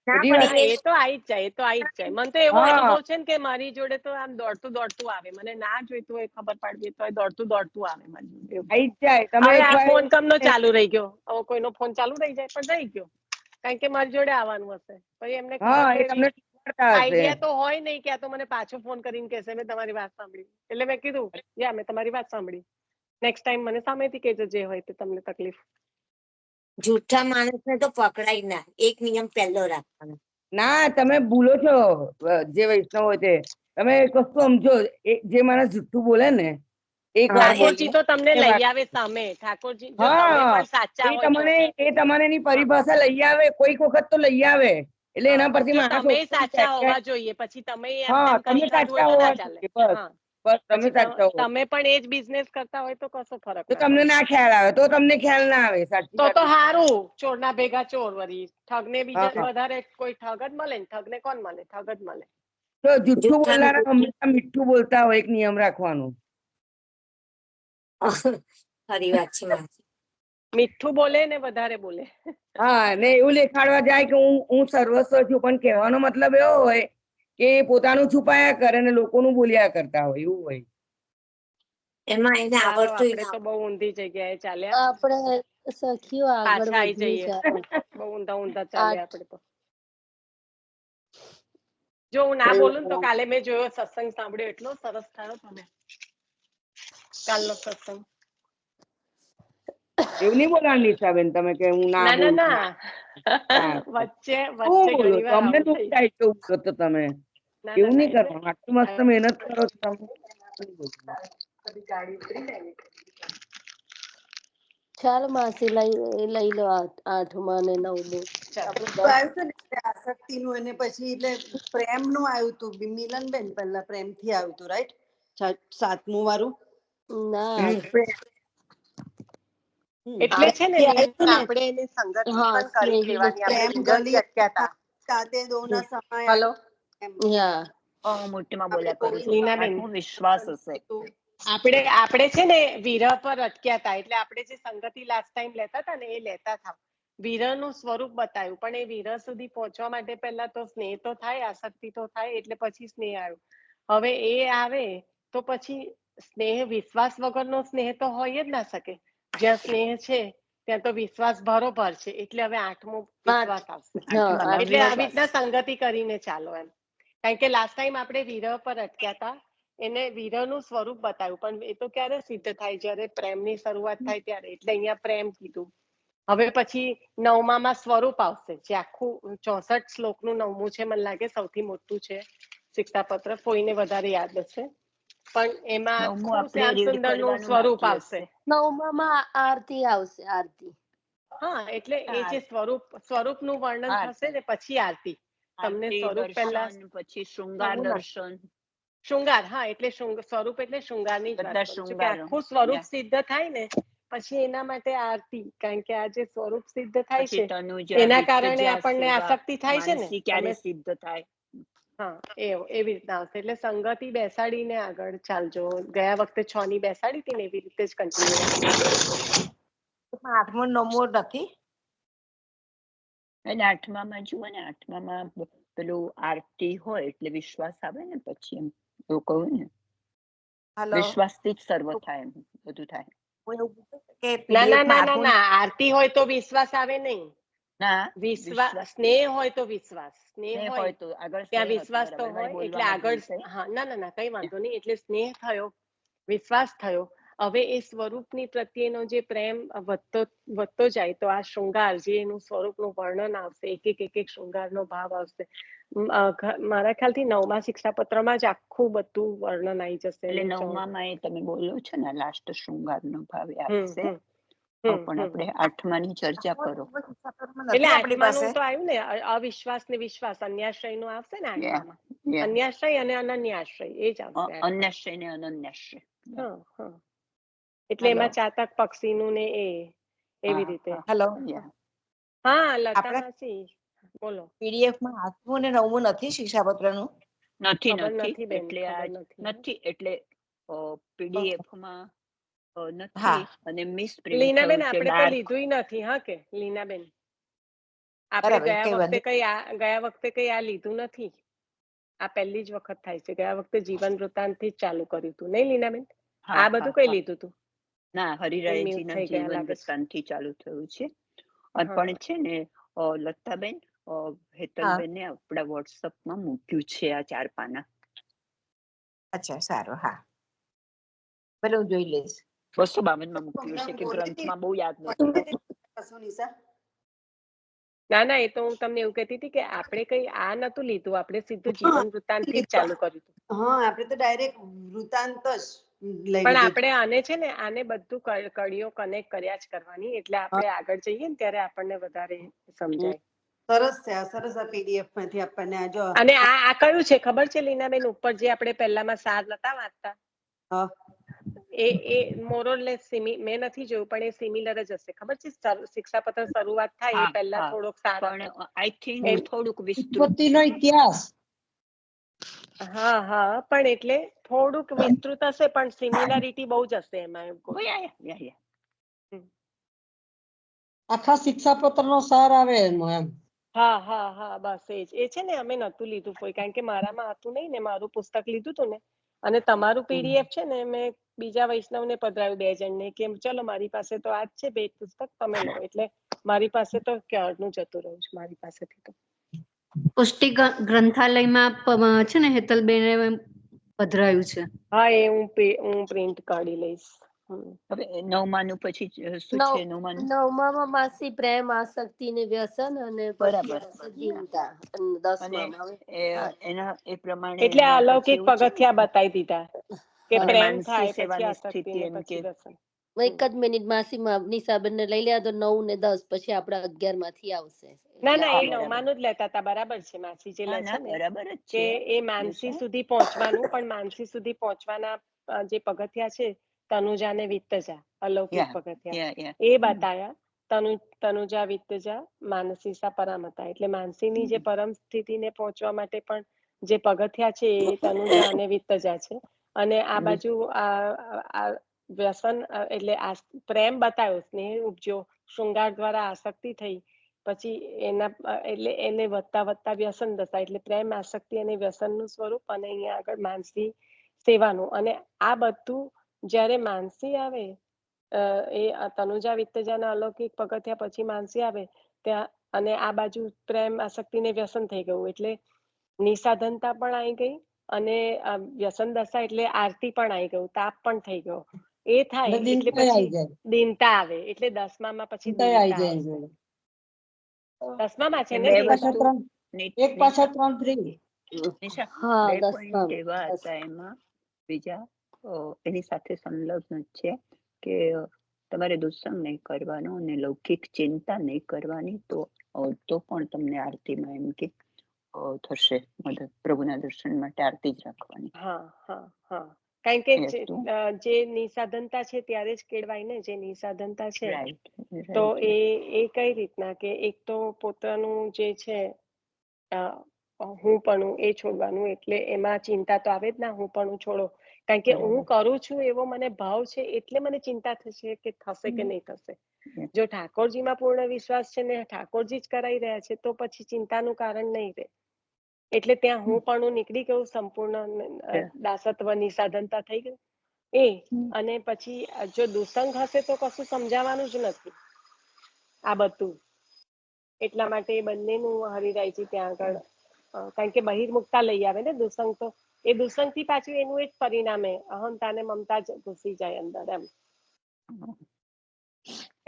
F: એ તો આવી જ જાય. મને તો એવો અનુભવ છે ને કે મારી જોડે તો આમ દોડતું આવે, મને ના જોઈતું હોય ખબર પાડવી તો દોડતું આવે મારી જોડે.
I: આવી જ જાય. તમે
F: હવે આ ફોન કમનો ચાલુ રહી ગયો, હવે કોઈનો ફોન ચાલુ રહી જાય પણ રહી ગયો, કારણ કે મારી જોડે આવવાનું હશે. પછી એમને આઈડિયા તો હોય નહીં કે આ તો મને પાછો ફોન કરીને કહેશે મેં તમારી વાત સાંભળી, એટલે મેં કીધું મેં તમારી વાત સાંભળી, નેક્સ્ટ ટાઈમ મને સામેથી કહેજો જે હોય તે તમને તકલીફ.
D: જુઠ્ઠા માણસને તો પકડાય ના, એક નિયમ પહેલો રાખવાનો.
I: ના, તમે ભૂલો છો જે વૈષ્ણવ હોય તે. તમે કશું સમજો, જે માણસ જુઠ્ઠું બોલે ને
F: ઠાકોરજી તો તમને લઈ આવે સામે. ઠાકોરજી જો તમે પણ સાચા હોય તો
I: એ તમારે એની પરિભાષા લઈ આવે, કોઈક વખત તો લઈ આવે, એટલે એના પરથી માણસ
F: તમે સાચા હોવા જોઈએ, પછી તમે
I: તમે સાચા હોવા જોઈએ, બસ. બસ તમે
F: પછી
I: સાચા હો
F: તમે પણ એ જ બિઝનેસ કરતા હોય તો કશો ફરક
I: તો
F: ના
I: તમને
F: પડે.
I: ના ખ્યાલ આવે, તો તમને ખ્યાલ ના આવે. સાચી
F: તો
I: વાત
F: તો
I: છે.
F: હારું, ચોરના ભેગા ચોર વળી. ઠગને બીજા
I: હા.
F: વધારે કોઈ ઠગ જ મળે ને, ઠગને કોણ મળે? ઠગ જ મળે.
I: તો જુઠ્ઠું
D: જુઠ્ઠાનું
I: બોલનારા હંમેશા મીઠું બોલતા હોય, એક નિયમ રાખવાનો.
D: ખરી વાત છે માસી.
F: મીઠું બોલે ને વધારે બોલે.
I: હા, ને એવું દેખાડવા જાય કે હું સર્વસ્વ છું, પણ કહેવાનો મતલબ એવો હોય કે પોતાનું છુપાયા કરે ને લોકોનું બોલ્યા કરતા હોય, એવું હોય.
D: એમાં એને
F: ચાલો
D: આવડતું
F: આપણે તો બહુ ઊંધી જગ્યાએ ચાલ્યા.
A: આપણે સખીઓ આગળ
F: પાછા આવી
A: વધીએ
F: જઈએ.
A: ચાલો.
F: બહુ ઊંધા ઊંધા ચાલ્યા
A: 8
F: આપણે તો. જો હું ના બોલું ને તો કાલે મેં જોયો સત્સંગ સાંભળ્યો, એટલો સરસ થયો તમે કાલનો સત્સંગ.
I: એવું નહીં બોલવાનું નિશાબેન તમે કે હું ના
F: ના
I: બોલું.
F: ના વચ્ચે
I: શું
F: વચ્ચે
I: બોલો
F: ઘણી વાર
I: તમને
F: આવું
I: દુઃખ
F: થઈ
I: થાય તો બોલો તો તમે
F: ના
I: એવું નહીં
F: એટલે
I: કરવાનું. આટલી મસ્ત મહેનત કરો છો તમે.
F: બધી ગાડી ઉતરી જાય ને.
A: ચાલો માસી લઈ લો 8માં ને 9મું.
F: ચાલો.
C: આવ્યું હતું ને આસક્તિ નું, અને પછી એટલે પ્રેમ નું આવ્યું હતું. મિલનબેન પહેલા પ્રેમ થી આવ્યું હતું, રાઈટ? 7મું વાળું.
A: ના
F: એટલે છે ને
C: આવ્યું ને
F: આપણે એની સંગતિ
A: હા,
F: પણ કરી જ
A: સ્નેહી
F: લેવાની. આપણે
C: પ્રેમ
F: વિરહથી
C: ગલી
F: અટક્યા
C: સાથે દોના સમય
F: હતા. હલો
C: એમ
B: હું મોટીમાં
C: આપણે
B: બોલ્યા કરું છું.
F: લીનાબેન,
B: આઠમો વિશ્વાસ હશે.
F: આપણે છે ને વિરહ પર અટક્યા હતા. એટલે આપણે જે સંગતિ લાસ્ટ ટાઈમ લેતા હતા ને, એ લેતા હતા. વિરહ નું સ્વરૂપ બતાવ્યું, પણ એ વિરહ સુધી પહોંચવા માટે પહેલા તો સ્નેહ તો થાય, આસક્તિ તો થાય, એટલે પછી સ્નેહ આવ્યું. હવે એ આવે તો પછી સ્નેહ, વિશ્વાસ વગરનો સ્નેહ તો હોય જ ના શકે. જ્યાં સ્નેહ છે ત્યાં તો વિશ્વાસ બરોબર છે. એટલે હવે 8મો વિશ્વાસ આવશે.
A: હા,
F: એટલે
A: 8માં
F: આવી રીતના સંગતિ કરીને ચાલો એમ. કારણ કે લાસ્ટ ટાઈમ આપણે વિરહ પર અટક્યા હતા. એને વિરહ નું સ્વરૂપ બતાવ્યું, પણ એ તો ક્યારે સિદ્ધ થાય? જ્યારે પ્રેમની શરૂઆત થાય ત્યારે. એટલે અહીંયા પ્રેમ કીધું. હવે પછી 9માં સ્વરૂપ આવશે, જે આખું 64 શ્લોકનું 9મું છે. મને લાગે સૌથી મોટું છે શિક્ષાપત્ર. કોઈને વધારે યાદ હશે, પણ એમાં
B: નવમું
F: આખું
B: આપણે
F: શ્યામ
B: રીડ
F: સુંદર નું
B: કરવાનું
F: સ્વરૂપ
B: બાકી
F: આવશે.
B: હશે.
A: 9માં આરતી આવશે, આરતી.
F: હા, એટલે એ જે સ્વરૂપનું વર્ણન થશે ને, પછી આરતી. તમને
B: આરતી,
F: સ્વરૂપ પહેલા
B: દર્શન, પછી શૃંગાર દર્શન,
F: શૃંગાર. હા, એટલે સ્વરૂપ એટલે શૃંગારની જ વાત
B: બધા
F: કરું છું કે
B: શૃંગારો.
F: આખું સ્વરૂપ સિદ્ધ થાય ને પછી એના માટે આરતી. કારણ કે આ જે સ્વરૂપ સિદ્ધ થાય
B: પછી
F: છે
B: તનુજા,
F: એના કારણે
B: વિત્તજા,
F: આપણને
B: સેવા,
F: આસક્તિ થાય છે ને.
B: માનસી
F: તમે
B: ક્યારે સિદ્ધ થાય?
F: હા, એવી રીતના આવશે. એટલે સંગતિ બેસાડીને આગળ ચાલજો. ગયા વખતે 6 ની બેસાડી હતી ને, એવી રીતે જ કન્ટિન્યુ રાખજો.
G: 8મો 9મો નથી.
B: એટલે 8માં જુઓ ને, 8માં પેલું આરતી હોય એટલે વિશ્વાસ આવે ને. પછી એમ એવું કહું ને,
G: હલો,
B: વિશ્વાસથી જ સર્વ થાય, એમ બધું થાય.
G: હું એવું પૂછું છું કે
F: ના ના
G: PDF
F: ના
G: માં
F: ના
G: 8મું
F: ના, આરતી હોય તો વિશ્વાસ આવે નહીં.
B: ના,
F: વિશ્વાસ, સ્નેહ હોય તો વિશ્વાસ. સ્નેહ
B: સ્નેહ
F: હોય
B: તો આગળ
F: ત્યાં
B: સ્નેહ હતો,
F: વિશ્વાસ તો
B: બરાબર. મારે
F: હોય. એટલે
B: બોલવામાં ભૂલ
F: આગળ,
B: થઈ.
F: હા, ના ના ના, કઈ વાંધો નહીં. એટલે સ્નેહ થયો, વિશ્વાસ થયો. હવે એ સ્વરૂપની પ્રત્યેનો જે પ્રેમ વધતો જાય તો આ શૃંગાર, જે એનું સ્વરૂપનું વર્ણન આવશે, એક શૃંગારનો ભાવ આવશે. મારા ખ્યાલથી 9મા શિક્ષાપત્રમાં જ આખું બધું વર્ણન આવી જશે.
B: એટલે 9માં એ તમે બોલો છો ને, લાસ્ટ શૃંગારનો ભાવ આવશે. પણ આપણે 8માની ચર્ચા કરો.
F: એટલે
G: નથી આપણી
F: 8માનું
G: પાસે.
F: તો આવ્યું ને, અવિશ્વાસ ને વિશ્વાસ, અન્યાશ્રય નું આવશે ને 8માં.
B: Yeah.
F: અન્યાશ્રય અને અનન્યાશ્રય એ જ આવશે 8માં.
B: અન્યાશ્રય ને અનન્યાશ્રય.
F: હા હા, એટલે એમાં ચાતક પક્ષીનું ને એવી રીતે.
G: હલો,
F: હા, લતા
G: આપણે
F: માસી બોલો.
G: PDF માં 8મું અને 9મું નથી શિક્ષાપત્રનું.
B: નથી
F: ખબર
B: નથી
F: નથી બેન,
B: એટલે
F: ખબર
B: આ
F: નથી.
B: નથી એટલે PDF માં નથી.
G: હા,
B: અને મિસ પ્રિન્ટ
F: લીનાબેન,
B: થયું છે
F: આપણે તો
B: ડાર્ક.
F: લીધું નથી. હા કે લીનાબેન, આપણે
G: બરાબર,
F: ગયા
G: કઈ વાંધો
F: વખતે કઈ આ લીધું નથી. આ પહેલી જ વખત થાય છે. ગયા વખતે જીવન વૃત્તાંત થી જ ચાલુ કર્યું હતું, નહીં લીનાબેન?
B: હા
F: આ
B: હા
F: બધું કઈ
B: હા.
F: લીધું તું?
B: ના, હરિરાયજી ના
F: થઈ ગયા
B: જીવન
F: લાગે છે.
B: વૃત્તાંતથી ચાલુ થયું છે.
F: હા.
B: પણ છે ને લતાબેન,
G: હા,
B: હેતલબેને આપણા વોટ્સઅપમાં મૂક્યું છે આ 4 પાના.
G: અચ્છા, સારું. હા, ભલે હું જોઈ લઈશ.
B: 252માં મૂક્યું છે કે ગ્રંથમાં બહુ યાદ નથી.
F: ના ના, એ તો હું તમને એવું કહેતી હતી કે આપણે કઈ આ નતું લીધું, આપણે સીધું જીવન વૃત્તાંત થી જ ચાલુ કર્યું હતું.
C: હા, આપણે તો ડાયરેક્ટ વૃતાંત જ લઈ
F: પણ
C: લીધું.
F: આપણે આને છે ને, આને બધું કડીઓ કનેક્ટ કર્યા જ કરવાની. એટલે આપણે આગળ જઈએ ને ત્યારે આપણને વધારે સમજાય.
C: સરસ છે આ, સરસ આ PDF માંથી આપણને આ જો.
F: અને આ કયું છે ખબર છે લીનાબેન? ઉપર જે આપણે પહેલામાં સાર નતા વાંચતા,
C: હા.
F: એ મોરલેસ મેં નથી જોયું પણ એ સિમિલર જ હશે. ખબર છે શિક્ષાપત્ર શરૂઆત થાય એ પહેલા થોડોક સારો
B: પણ આઈ થિંક થોડુંક વિસ્તૃત
E: ઉત્પત્તિનો ઇતિહાસ.
F: હા પણ એટલે થોડુંક વિસ્તૃત હશે પણ સિમિલારિટી બહુ જ હશે એમાં એમ કહું.
E: આખા શિક્ષાપત્રનો સાર આવે એનો એમ.
F: હા બસ એ છે ને અમે નતું લીધું કોઈ કારણ કે મારામાં હતું નહીં ને મારું પુસ્તક લીધું હતું ને અને તમારું પીડીએફ છે ને મેં બીજા વૈષ્ણવને પધરાયું 2 જણને કે ચલો મારી પાસે તો આ જ છે 2 પુસ્તક તમે લો એટલે મારી પાસે તો ક્યારનું જતું રહ્યું છે મારી પાસેથી તો.
J: પુષ્ટિ ગ્રંથાલયમાં છે ને હેતલબેને પધરાયું છે.
F: હા એ હું પ્રિન્ટ કાઢી લઈશ.
B: હવે 9માનું પછી શું છે? 9માનું
A: 9મામાં માસી પ્રેમ આસક્તિ ને વ્યસન અને
B: બરાબર.
A: ચિંતા. અને 10મામાં
B: એના એ પ્રમાણે
F: એટલે અલૌકિક પગથિયા બતાવી દીધા કે
B: અને
F: પ્રેમ
B: માનસી
F: થાય પછી
B: સેવાની
F: આસક્તિ
B: સ્થિતિ
F: ને
B: એમ
F: પછી
B: કે
F: વ્યસન.
A: એક જ મિનિટ માસીમાં નિશાબેન ને લઈ લે તો 9 ને 10 પછી આપડા 11 માંથી આવશે.
F: ના એ
B: બરાબર.
F: 9માનું જ લેતા હતા બરાબર છે માસી જે લે છે ને
B: બરાબર જ
F: કે
B: છે.
F: એ માનસી સુધી પહોંચવાનું પણ માનસી સુધી પહોંચવાના જે પગથિયા છે તનુજા ને વિત્તજા અલૌકિક પગથિયા એ બતાયા. તનુજા વિત્તજા માનસીસા પરામતા એટલે માનસીની જે પરમ સ્થિતિને પહોંચવા માટે પણ જે પગથિયા છે એ તનુજા અને વિત્તજા છે અને આ બાજુ આ વ્યસન એટલે પ્રેમ બતાવ્યો, સ્નેહ ઉપજો, શૃંગાર દ્વારા આસક્તિ થઈ, પછી એના એટલે એને વધતા વ્યસન દશા એટલે પ્રેમ આસક્તિ અને વ્યસનનું સ્વરૂપ અને અહીંયા આગળ માનસી સેવાનું અને આ બધું જ્યારે માનસી આવે એ તનુજા વિત્તજાના અલૌકિક પગથિયા પછી માનસી આવે ત્યાં અને આ બાજુ પ્રેમ આસક્તિ ને વ્યસન થઈ ગયું એટલે નિસાધનતા પણ આવી ગઈ અને વ્યસન દશા એટલે આરતી પણ આવી ગયું, તાપ પણ થઈ ગયો. એ થાય એટલે પછી દીનતા આવે એટલે 10મામાં પછી દીનતા આવશે. 10મામાં છે ને દીનતા?
E: એક પાછા 3 3.
A: હા
B: 2 પોઈન્ટ
A: 10મામાં
B: એવા હતા એમાં બીજા એની સાથે સંલગ્ન છે કે તમારે દુસ્સંગ નહીં કરવાનો અને લૌકિક ચિંતા નહીં કરવાની તો પણ તમને આરતીમાં એમ કે થશે મદદ. પ્રભુના દર્શન માટે આરતી જ રાખવાની.
F: હા કારણ કે જે નિસાધનતા છે ત્યારે જ કેળવાય ને જે નિસાધનતા છે તો એ કઈ રીતના કે એક તો પોતાનું જે છે હું પણ એ છોડવાનું એટલે એમાં ચિંતા તો આવે જ ના હું પણ છોડો કારણ કે હું કરું છું એવો મને ભાવ છે એટલે મને ચિંતા થશે કે થશે કે નહીં થશે. જો ઠાકોરજીમાં પૂર્ણ વિશ્વાસ છે ને ઠાકોરજી જ કરાઈ રહ્યા છે તો પછી ચિંતાનું કારણ નહીં રહે. એટલે ત્યાં હું પણ નીકળી ગયું, સંપૂર્ણ દાસત્વ નિસાધનતા થઈ ગયું એ અને પછી જો દુસંગ હશે તો કશું સમજાવવાનું જ નથી આ બધું. એટલા માટે બંનેનું હરિરાયજી ત્યાં આગળ કારણ કે બહિર્મુખતા લઈ આવે ને દુસંગ તો એ દુસંગ થી પાછું એનું એ જ પરિણામે અહંતા ને મમતા જ ઘૂસી જાય અંદર એમ.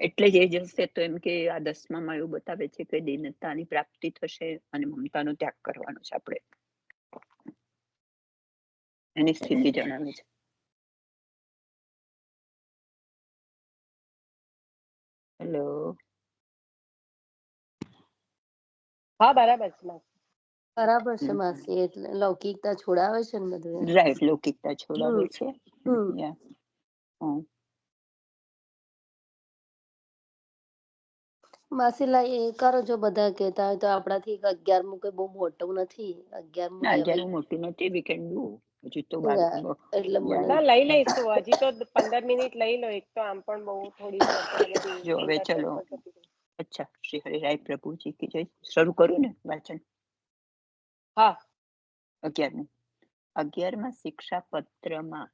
B: એટલે જ એ જશે તો એમ કે આ 10મામાં એવું બતાવે છે કે દીનતાની પ્રાપ્તિ થશે અને મમતાનો ત્યાગ કરવાનો છે આપણે. એની સ્થિતિ જણાવે છે. હેલો.
F: હા બરાબર છે.
A: બરાબર છે માસી એટલે લૌકિકતા છોડાવે છે ને બધું.
B: રાઈટ, લૌકિકતા છોડાવે છે.
A: માસીલા એ કરો જો બધા કહેતા હોય તો આપણાથી 11મું કઈ બહુ મોટું નથી. 11મું લેવાય.
B: મોટું નથી, વી કેન ડુ. હજી તો
A: એટલે મને
F: ના લઈ લઈશું હજી તો 15 મિનિટ લઈ લો. એક તો આમ પણ બહુ થોડી
B: જો હવે ચલો. અચ્છા, શ્રી હરિરાય પ્રભુજી કી જય. શરૂ કરું ને વાંચન?
F: હા.
B: 11મા શિક્ષાપત્રમાં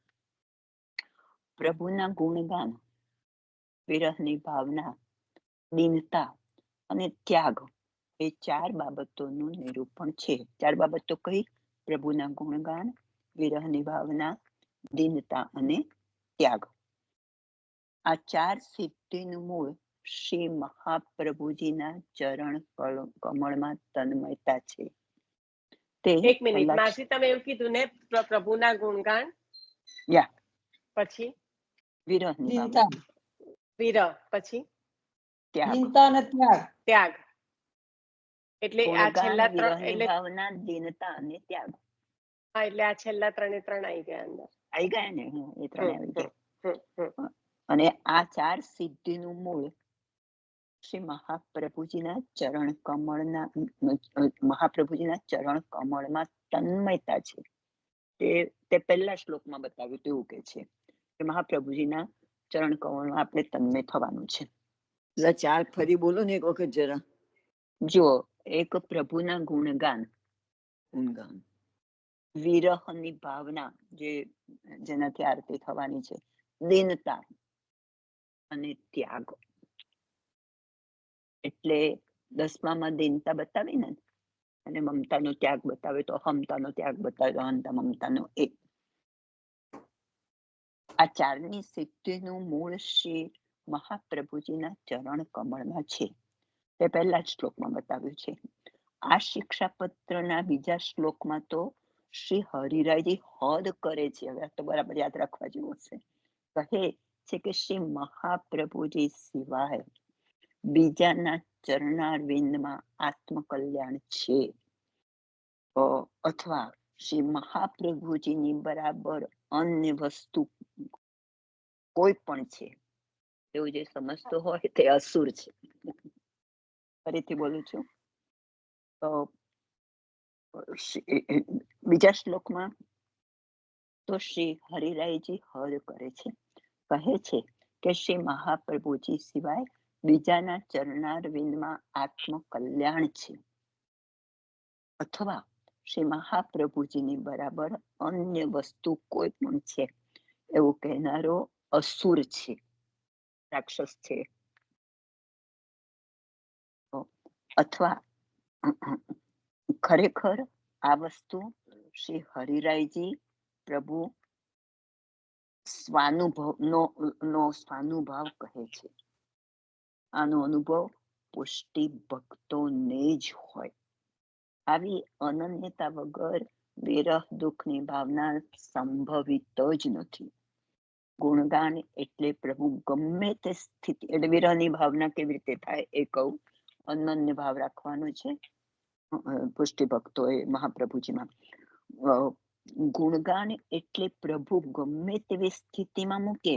B: પ્રભુના ગુણગાન, વિરહની ભાવના, દીનતા અને ત્યાગ એ 4 બાબતોનું નિરૂપણ છે. 4 બાબતો કઈ? પ્રભુના ગુણગાન, વિરહની ભાવના, દીનતા અને ત્યાગ. આ 4 સિદ્ધિનું મૂળ શ્રી મહાપ્રભુજીના ચરણ કમળમાં તન્મયતા છે.
F: એક મિનિટ માસી, તમે એવું કીધું ને પ્રભુના ગુણગાન, પછી
B: વિરહની
F: વિરહ, પછી ત્યાગ. એટલે આ છેલ્લા 3 એટલે
B: ભાવના, દીનતા અને ત્યાગ.
F: હા એટલે આ છેલ્લા 3 આવી ગયા અંદર.
B: આવી ગયા ને? એ ત્રણે આવી ગયા. અને આ 4 સિદ્ધિનું મૂળ શ્રી મહાપ્રભુજીના ચરણ કમળમાં તન્મયતા છે. તે પહેલા શ્લોકમાં બતાવ્યું તેવું કે છે કે મહાપ્રભુજીના ચરણ કમળમાં આપણે તન્મય થવાનું છે.
C: 4 ફરી બોલો ને એક વખત જરા.
B: જો, એક પ્રભુના ગુણગાન, વિરહની ભાવના જેનાથી આરતી થવાની છે, દીનતા અને ત્યાગ. એટલે 10માં દીનતા બતાવી ને, અને મમતાનો ત્યાગ બતાવે તો હમતાનો ત્યાગ બતાવે તો હંતા મમતાનો એક. આ 4ની સિદ્ધિનું મૂળ શ્રી મહાપ્રભુજીના ચરણ કમળમાં છે. તે પહેલા જ શ્લોકમાં બતાવ્યું છે. આ શિક્ષાપત્રના બીજા શ્લોકમાં તો શ્રી હરિરાયજી હદ કરે છે. હવે આ તો બરાબર યાદ રાખવા જેવું છે. કહે છે કે શ્રી મહાપ્રભુજી સિવાય બીજાના ચરણારવિંદમાં આત્મકલ્યાણ છે, અથવા શ્રી મહાપ્રભુજીની બરાબર અન્ય વસ્તુ કોઈ પણ છે એવું જે સમજતો હોય તે અસુર છે. ફરીથી બોલું છું. તો બીજા શ્લોકમાં તો શ્રી હરિરાયજી હદ કરે છે, કહે છે કે શ્રી મહાપ્રભુજી સિવાય બીજાના ચરણારવિંદમાં આત્મકલ્યાણ છે, અથવા શ્રી મહાપ્રભુજીની બરાબર અન્ય વસ્તુ કોઈ પણ છે એવું કહેનારો અસુર છે, રાક્ષસ છે. અથવા ખરેખર આ વસ્તુ શ્રી હરિરાયજી પ્રભુ સ્વાનુભાવ કહે છે. આનો અનુભવ પુષ્ટિ ભક્તોને જ હોય. આવી અનન્યતા વગર વિરહ દુઃખની ભાવના સંભવિત જ નથી. ગુણગાન એટલે પ્રભુ ગમે તે સ્થિતિ, એટલે વિરહની ભાવના કેવી રીતે થાય એ કહું. અનન્ય ભાવ રાખવાનો છે પુષ્ટિ ભક્તોએ મહાપ્રભુજીમાં. ગુણગાન એટલે પ્રભુ ગમે તેવી સ્થિતિમાં મૂકે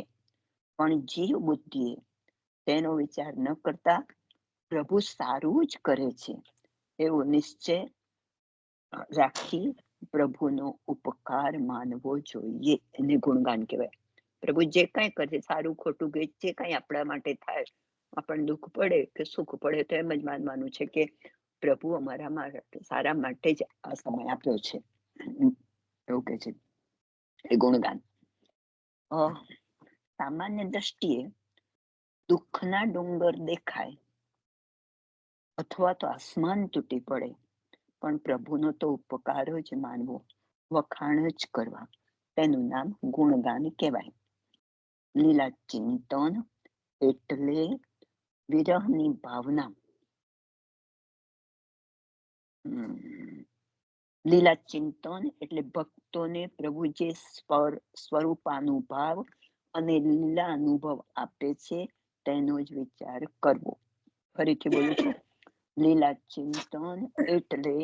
B: પણ જીવ બુદ્ધિએ તેનો વિચાર ન કરતા પ્રભુ સારું જ કરે છે એવો નિશ્ચય રાખી પ્રભુનો ઉપકાર માનવો જોઈએ. એને ગુણગાન કહેવાય. પ્રભુ જે કઈ કરે, સારું ખોટું જે કઈ આપણા માટે થાય, આપણને દુઃખ પડે કે સુખ પડે, તો એમ જ માનવાનું છે કે પ્રભુ અમારા સારા માટે જ આ સમય આપ્યો છે, એવું કે છે એ ગુણગાન. સામાન્ય દ્રષ્ટિએ દુઃખના ડુંગર દેખાય અથવા તો આસમાન તૂટી પડે, પણ પ્રભુનો તો ઉપકાર જ માનવો, વખાણ જ કરવા, તેનું નામ ગુણગાન કહેવાય. લીલા ચિંતન એટલે વિરહની ભાવના. લીલા ચિંતન એટલે ભક્તોને પ્રભુ જે સ્વરૂપાનુભાવ અને લીલા અનુભવ આપે છે તેનો જ વિચાર કરવો. ફરીથી બોલું છું. લીલા ચિંતન એટલે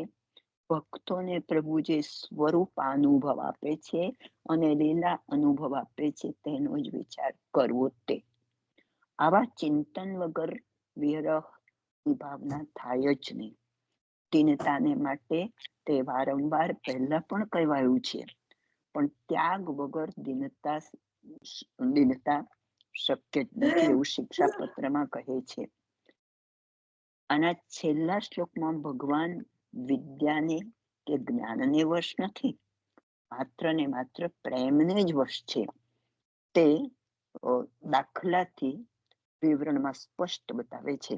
B: ભક્તોને પ્રભુ જે સ્વરૂપાનુભવ આપે છે અને લીલા અનુભવ આપે છે તેનો જ વિચાર કરવો. તે આવા ચિંતન વગર વિરહની ભાવના થાય જ નહીં. દીનતાને માટે તે વારંવાર પહેલા પણ કહેવાયું છે, પણ ત્યાગ વગર દીનતા શક્ય જ નથી એવું શિક્ષાપત્રમાં કહે છે. આના છેલ્લા શ્લોકમાં ભગવાન વિદ્યાને કે જ્ઞાનને વશ નથી, માત્ર ને માત્ર પ્રેમને જ વશ છે. તે દાખલાથી વિવરણમાં સ્પષ્ટ બતાવે છે.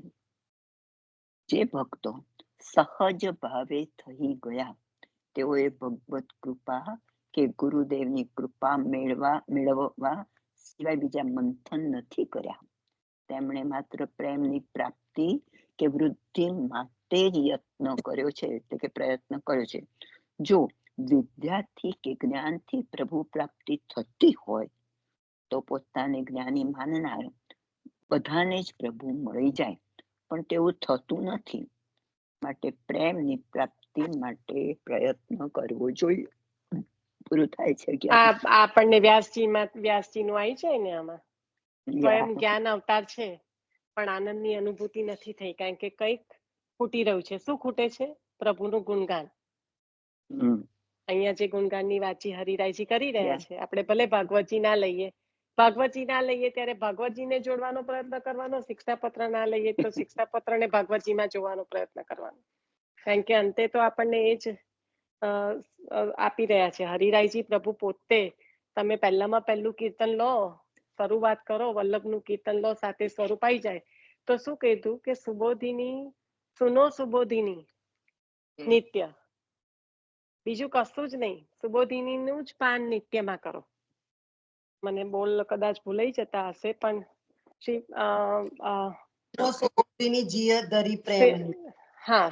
B: જે ભક્તો સહજ ભાવે થઈ ગયા તેઓએ ભગવત કૃપા કે ગુરુદેવની કૃપા મેળવવા સિવાય બીજા મંથન નથી કર્યા. તેમણે માત્ર પ્રેમની પ્રાપ્તિ કે વૃદ્ધિ માટે જ યત્ન કર્યો છે, એટલે કે પ્રયત્ન કર્યો છે. જો વિદ્યાથી કે જ્ઞાનથી પ્રભુ પ્રાપ્તિ થતી હોય તો પોતાને જ્ઞાની માનનાર બધાને જ પ્રભુ મળી જાય, પણ તેવું થતું નથી. માટે પ્રેમની પ્રાપ્તિ માટે પ્રયત્ન કરવો જોઈએ. પૂરું થાય છે
F: આ આપણને વ્યાસજી નું આવી જાય ને આમાં સ્વયં જ્ઞાન અવતાર છે પણ આનંદની અનુભૂતિ નથી થઈ કારણ કે કંઈક ખૂટી રહ્યું છે. શું ખૂટે છે? પ્રભુનું ગુણગાન. અહીંયા જે ગુણગાનની વાતચી હરિરાયજી કરી રહ્યા છે, આપણે ભલે ભાગવતજી ના લઈએ ત્યારે ભાગવતજીને જોડવાનો પ્રયત્ન કરવાનો, શિક્ષાપત્ર ના લઈએ તો શિક્ષાપત્રને ભાગવતજીમાં જોવાનો પ્રયત્ન કરવાનો. કારણ કે અંતે તો આપણને એ જ આપી રહ્યા છે હરિરાયજી પ્રભુ પોતે. તમે પહેલામાં પહેલું કીર્તન લો, શરૂઆત કરો, વલ્લભનું કીર્તન લો, સાથે સ્વરૂપ આવી જાય તો શું કીધું કે સુબોધિની સુનો સુબોધિની નિત્ય, બીજું કશું જ નહીં, સુબોધિની નું જ પાન નિત્યમાં કરો. મને બોલ કદાચ ભૂલાઈ જતા હશે પણ હા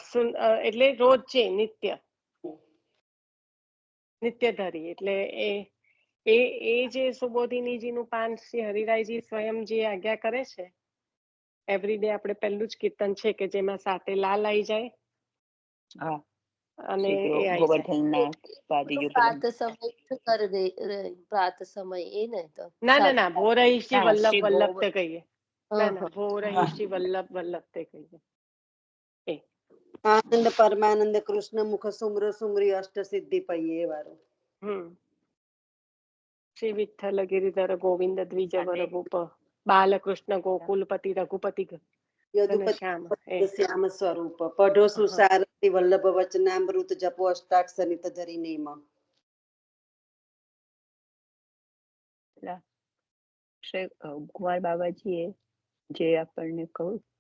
F: એટલે રોજ છે નિત્ય ધરી એટલે એ જે સુબોધિનીજી નું પાન શ્રી હરિરાયજી સ્વયં જે આજ્ઞા કરે છે એવરીડે આપણે પહેલું જ કીર્તન છે કે જેમાં સાથે લાલ આવી જાય અને
A: પ્રાત સમય એ ને તો
F: ના ભો રહી શ્રી વલ્લભ વલ્લભ તે કહીએ. ના ભો રહી શ્રી વલ્લભ વલ્લભ તે કહીએ.
C: આનંદ પરમાનંદ કૃષ્ણ મુખ સુમરો સુમરી અષ્ટ સિદ્ધિ પૈયે વાળો.
F: શ્રી વિઠ્ઠલ ગિરિધર ગોવિંદ દ્વિજવર ભૂપ બાલકૃષ્ણ ગોકુલપતિ રઘુપતિ
C: શ્યામ સ્વરૂપ પઢો સુસારથી વલ્લભ વચનામૃત જપો અષ્ટાક્ષર નિત ધરી નેમ.
B: કુંવર બાબાજીએ જે આપણને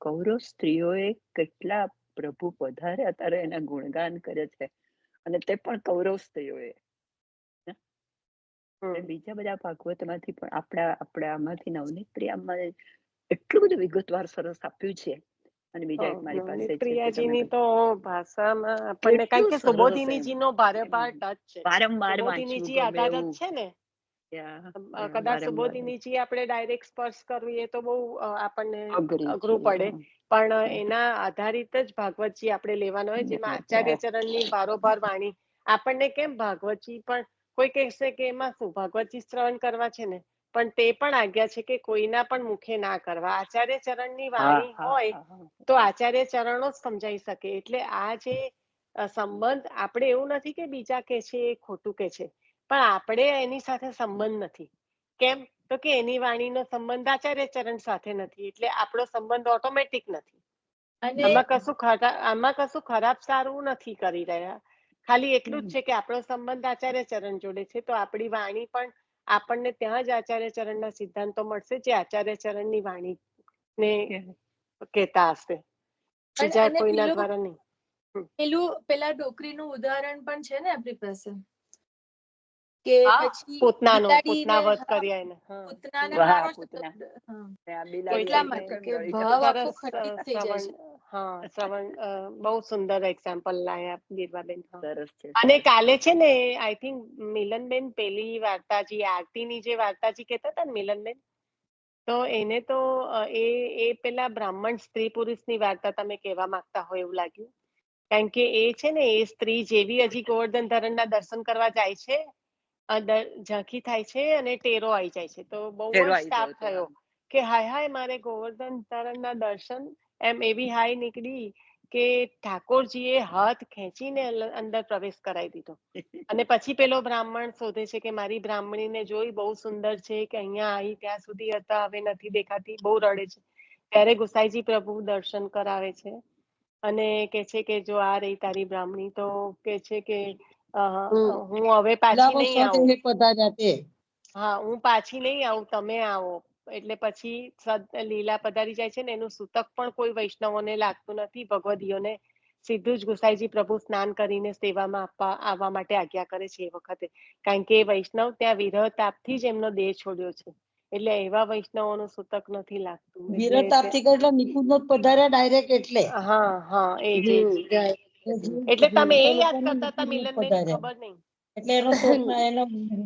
B: કૌરવ સ્ત્રીઓએ કેટલા પ્રભુ પધાર્યા ત્યારે એના ગુણગાન કરે છે અને તે પણ કૌરવ સ્ત્રીઓએ. બીજા બધા ભાગવત માંથી પણ આપણા આમાંથી નવનીત આમાં એટલું બધું વિગતવાર સરસ આપ્યું છે. અને બીજા એક મારી પાસે
F: પ્રિયાજીની તો ભાષામાં આપણને કારણ કે સુબોધિનીજીનો ભારેભાર ટચ છે.
B: વારંવાર
F: સુબોધિનીજી આધાર જ છે ને. કદાચ સુબોધિનીજી આપણે ડાયરેક્ટ સ્પર્શ કરવી એ તો બહુ આપણને અઘરું પડે પણ એના આધારિત જ ભાગવતજી આપણે લેવાનો હોય જેમાં આચાર્ય ચરણની બારોબાર વાણી આપણને કેમ ભાગવતજી પણ કોઈ કહેશે કે એમાં શું ભાગવતજી શ્રવણ કરવા છે ને પણ તે પણ આજ્ઞા છે કે કોઈના પણ મુખે ના કરવા. આચાર્ય ચરણની વાણી હોય તો આચાર્ય ચરણો જ સમજાઈ શકે. એટલે આ જે સંબંધ આપણે એવું નથી કે બીજા કે છે એ ખોટું કે છે પણ આપણે એની સાથે સંબંધ નથી. કેમ તો કે એની વાણીનો સંબંધ આચાર્ય ચરણ સાથે નથી એટલે આપણો સંબંધ ઓટોમેટિક નથી. આમાં કશું ખરાબ સારું નથી કરી રહ્યા. ખાલી એટલું જ છે કે આપણો સંબંધ આચાર્ય ચરણ જોડે છે તો આપણી વાણી પણ આપણને ત્યાં જ આચાર્ય ચરણના સિદ્ધાંતો મળશે જે આચાર્ય ચરણની વાણી ને કહેતા હશે બીજા કોઈના દ્વારા નહીં.
K: પેલા ડોકરીનું ઉદાહરણ પણ છે ને આપણી પાસે કે પછી
F: પૂતના વધ કર્યા એને
K: એટલા માટે કે ભાવ આખો ખંડિત થઈ જાય છે.
F: શ્રવણ બહુ સુંદર એક્ઝામ્પલ લાયા ગીરવાબેન. અને કાલે છે ને આઈ થિંક મિલનબેન પેલી વાર્તાજી આરતીની જે વાર્તાજી કહેતા હતા ને મિલનબેન તો એને તો એ પેલા બ્રાહ્મણ સ્ત્રી પુરુષની વાર્તા તમે કહેવા માંગતા હોય એવું લાગ્યું. કારણ કે એ છે ને એ સ્ત્રી જેવી હજી ગોવર્ધન ધરણના દર્શન કરવા જાય છે ઝાંખી થાય છે અને ટેરો આવી જાય છે તો બહુ જ તાપ થયો કે હાય મારે ગોવર્ધન ધરણના દર્શન એમ એવી હાય નીકળી કે ઠાકોરજીએ હાથ ખેંચીને અંદર પ્રવેશ કરાવી દીધો. અને પછી પેલો બ્રાહ્મણ શોધે છે કે મારી બ્રાહ્મણીને જોઈ બહુ સુંદર છે કે અહીંયા આવી ત્યાં સુધી હતા હવે નથી દેખાતી બહુ રડે છે. ત્યારે ગુસાઈજી પ્રભુ દર્શન કરાવે છે અને કે છે કે જો આ રહી તારી બ્રાહ્મણી તો કે છે કે હું હવે પાછી નહીં આવું. હું પાછી નહીં આવું તમે આવો. એટલે પછી લીલા પધારી જાય છે ને એનું સૂતક પણ કોઈ વૈષ્ણવોને લાગતું નથી. ભગવદીઓને સીધું જ ગુસાઈજી પ્રભુ સ્નાન કરીને સેવામાં આવવા માટે આજ્ઞા કરે છે એ વખતે કારણ કે વૈષ્ણવ ત્યાં વિરહ તાપથી જ એમનો દેહ છોડ્યો છે એટલે એવા વૈષ્ણવોનું સૂતક નથી લાગતું. એટલે તમે એ યાદ કરતા હતા મિલનબેન ખબર નહીં
E: એટલે એનો એનો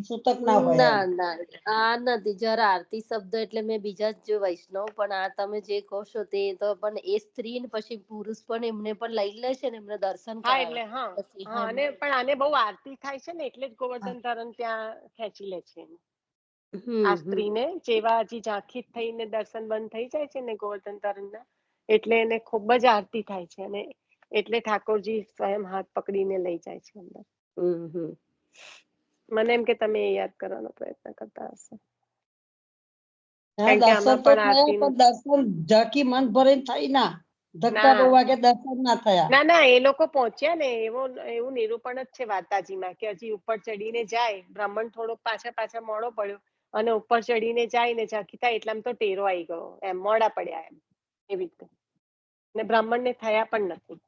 E: સૂતક ના હોય એમ.
A: ના આ નથી. જરા આરતી શબ્દ એટલે મેં બીજા જ વૈષ્ણવ, પણ આ તમે જે કહો છો તે તો પણ એ સ્ત્રી ને પછી પુરુષ પણ એમને પણ લઈ લે છે ને એમને દર્શન
F: હા
A: કરાવે
F: એટલે હા
A: પછી.
F: હા અને પણ આને બહુ આરતી થાય છે ને એટલે જ ગોવર્ધન તરણ ત્યાં ખેંચી લે છે એને. આ સ્ત્રીને જેવા હજી ઝાંખી થઈને દર્શન બંધ થઈ જાય છે ને ગોવર્ધન તરણના, એટલે એને ખૂબ જ આરતી થાય છે અને એટલે ઠાકોરજી સ્વયં હાથ પકડીને લઈ જાય છે અંદર. મને એમ કે તમે એ યાદ કરવાનો પ્રયત્ન કરતા હશો.
E: દર્શન તો થયા પણ દર્શન ઝાંખી મન ભરીને થઈ ના, ધક્કા બહુ વાગે દર્શન ના થયા.
F: ના એ લોકો પહોંચ્યા ને એવું નિરૂપણ જ છે વાર્તાજીમાં કે હજી ઉપર ચડીને જાય, બ્રાહ્મણ થોડોક પાછા મોડો પડ્યો અને ઉપર ચડીને જાય ને ઝાંખી થાય એટલામાં તો ટેરો આવી ગયો એમ, મોડા પડ્યા એમ એવી રીતે. ને બ્રાહ્મણ ને થયા પણ નથી.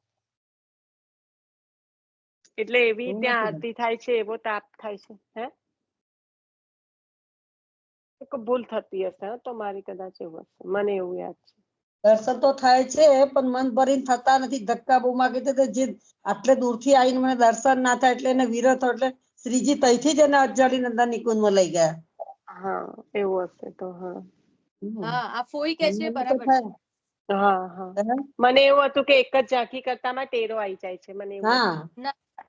F: એટલે એવી ત્યાં આરતી થાય છે, એવો તાપ થાય છે. હે ભૂલ થતી હશે તો મારી, કદાચ એવું હશે, મને એવું યાદ છે.
E: દર્શન તો થાય છે પણ મન ભરીને થતા નથી, ધક્કા બહુ માગે છે. જે આટલે દૂરથી આવીને મને દર્શન ના થાય એટલે એને વિરત, એટલે શ્રીજી તઈથી જ એને અજાડી નંદા નિકુંજમાં લઈ ગયા.
F: હા એવું હશે તો. હા
K: આ ફોઈ કે છે બરાબર છે.
F: મને એવું હતું કે એક જ ઝાંખી કરતામાં ટેરો આવી જાય છે. મને એવું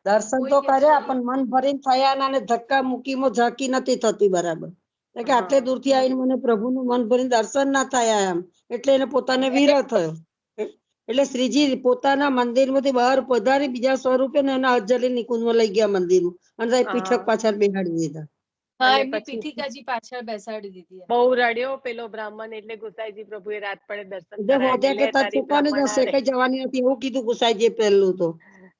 E: દર્શન તો કર્યા પણ મન ભરીને થયા ના, અને ધક્કા મૂકીમાં ઝાંખી નથી થતી બરાબર. કે આટલે દૂરથી આવીને મને પ્રભુનું મન ભરીને દર્શન ના થયા એમ, એટલે એને પોતાને વિરહ થયો. એટલે શ્રીજી પોતાના મંદિરમાંથી બહાર પધારી બીજા સ્વરૂપે ને એના અજલી નિકુંજમાં લઈ ગયા મંદિરમાં, અને પીઠક પાછળ બેહાડી દીધા.
K: હા, એમની પીઠિકાજી પાછળ બેસાડી દીધી.
F: બહુ રડ્યો પેલો બ્રાહ્મણ, એટલે ગુસાઈજી પ્રભુએ રાત પડે દર્શન કરાવી
E: કઈ જવાની નથી એવું કીધું ગુસાઈજી પહેલું તો,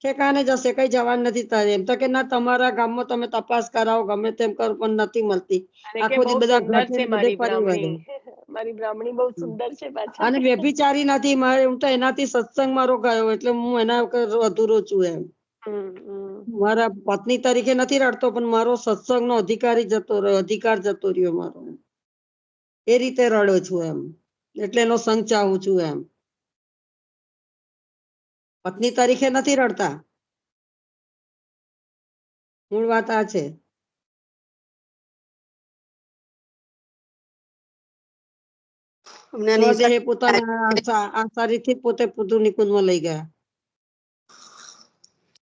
E: ઠેકાને જશે કઈ જવાનું નથી તારે. એમ તો કે ના, તમારા ગામમાં તમે તપાસ કરાવો ગમે તેમ કરો પણ નથી મળતી. આખો દી બધા ઘાટે બધે ફરી વળે.
F: મારી બ્રાહ્મણી બહુ સુંદર છે પાછળ.
E: અને વ્યભિચારી નથી. મારે હું તો એનાથી સત્સંગ મારો ગયો, એટલે હું એના અધૂરો છું એમ. મારા પત્ની તરીકે નથી રડતો, પણ મારો સત્સંગનો અધિકાર જતો રહ્યો મારો, એ રીતે રડો છું એમ. એટલે એનો સંગ ચાહું છું એમ. પત્ની તરીકે નથી રડતા. મૂળ વાત આ છે. પોતાના આચાર્યથી પોતે પુત્ર નિકુંજમાં લઈ ગયા.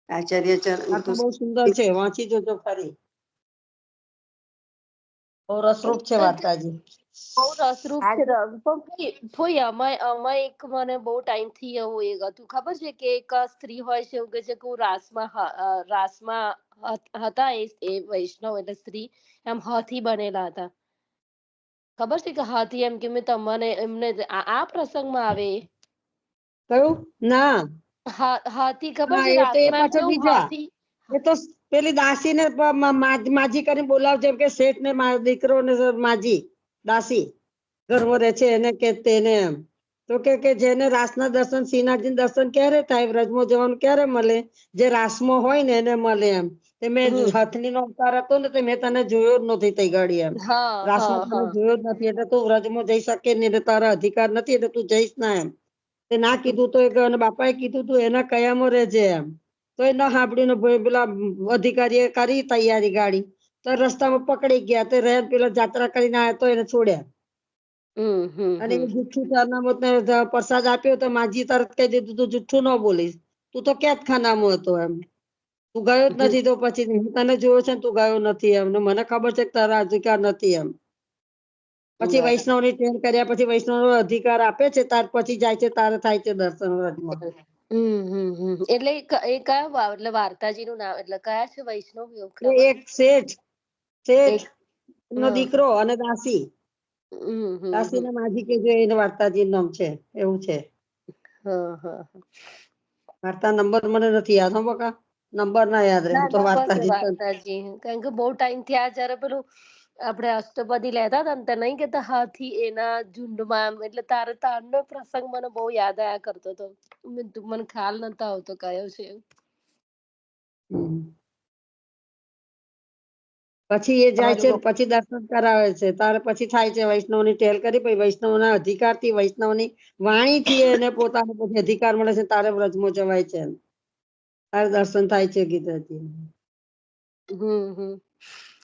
C: આચાર્ય
E: આ તો બહુ સુંદર છે, વાંચી જોજો ફરી. બહુ રસરૂપ છે વાર્તાજી.
A: બહુ રસરૂપ છે. ફોઈ આમાં એક મને બહુ ટાઈમ થી એવું એક હતું ખબર છે કે એક સ્ત્રી હોય છે એવું કે છે કે હું રાસમાં હતા એ વૈષ્ણવ એટલે સ્ત્રી એમ હાથી બનેલા હતા. ખબર છે કે હાથી એમ કે મેં તમને એમને આ પ્રસંગમાં આવે.
E: કયું? ના
A: હાથી ખબર
E: હા,
A: છે
E: એ તો એ
A: રાસમાં
E: પાછળ
A: કેવું
E: બીજા.
A: હાથી.
E: એ તો પેલી દાસી ને માજી કરીને બોલાવજે, કે શેઠ ને દીકરો ને માજી દાસી ઘરમાં રહે છે એને કે તેને એમ તો કે જેને રાસના દર્શન, શ્રીનાથજી દર્શન ક્યારે થાય, વ્રજમાં જવાનું ક્યારે મળે, જે રાસમાં હોય ને એને મળે એમ. મેં હથની નો અવતાર હતો ને તે મેં તને જોયો જ નથી તઈ ગાડી એમ. રાસમાં તને જોયો જ નથી, એટલે તું વ્રજમાં જઈ શકે ને, એટલે તારા અધિકાર નથી, એટલે તું જઈશ ના એમ. તે ના કીધું તો બાપા એ કીધું તું એના કયામાં રહેજે એમ. તો એ ના સાંભળીને પેલા અધિકારી એ કરી તૈયારી ગાડી, તો રસ્તામાં પકડી ગયા. તો પેલા જાત્રા કરીને આવ્યા તો એને છોડ્યા. અને એ જુઠ્ઠું પ્રસાદ આપ્યો તો માજી તરત કહી દીધું તું જુઠ્ઠું ન બોલીશ, તું તો કેદ ખાનામાં હતો એમ. તું ગયો જ નથી, તો પછી તને જોયો છે ને તું ગયો નથી એમ. મને ખબર છે કે તારા અધિકાર નથી એમ. પછી વૈષ્ણવ ની ટ્રેન કર્યા પછી વૈષ્ણવ નો અધિકાર આપે છે, ત્યાર પછી જાય છે, તારે થાય છે દર્શન વ્રતમાં.
A: એટલે એ કયા એટલે વાર્તાજી નું નામ એટલે કયા છે વૈષ્ણવ?
E: એક શેઠ નો દીકરો અને દાસી. દાસી ને માજી કે જે એને વાર્તાજી નામ છે એવું છે. વાર્તા નંબર મને નથી યાદ હો બકા, નંબર ના યાદ રહે. તો
A: વાર્તાજી કારણ કે બહુ ટાઈમ થી આ જયારે પેલું આપડે અષ્ટપદી લેતા હતા ને નઈ કેતા હાથી એના ઝુંડમાં, એટલે તારનો પ્રસંગ મને બહુ યાદ આયા કરતો હતો. મને ખ્યાલ નતો આવતો કયો છે.
E: પછી એ જાય છે, પછી દર્શન કરાવે છે, તારે પછી થાય છે વૈષ્ણવ ની ટેલ કરી, પછી વૈષ્ણવ ના અધિકાર થી, વૈષ્ણવ ની વાણી થી એને પોતાનો પછી અધિકાર મળે છે, તારે વ્રજમાં જવાય છે. તારે દર્શન થાય છે ગીતાજી.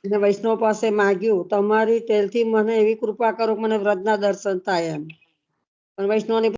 E: અને વૈષ્ણવ પાસે માંગ્યું તમારી તેલથી મને એવી કૃપા કરો કે મને વ્રતના દર્શન થાય એમ. પણ વૈષ્ણવની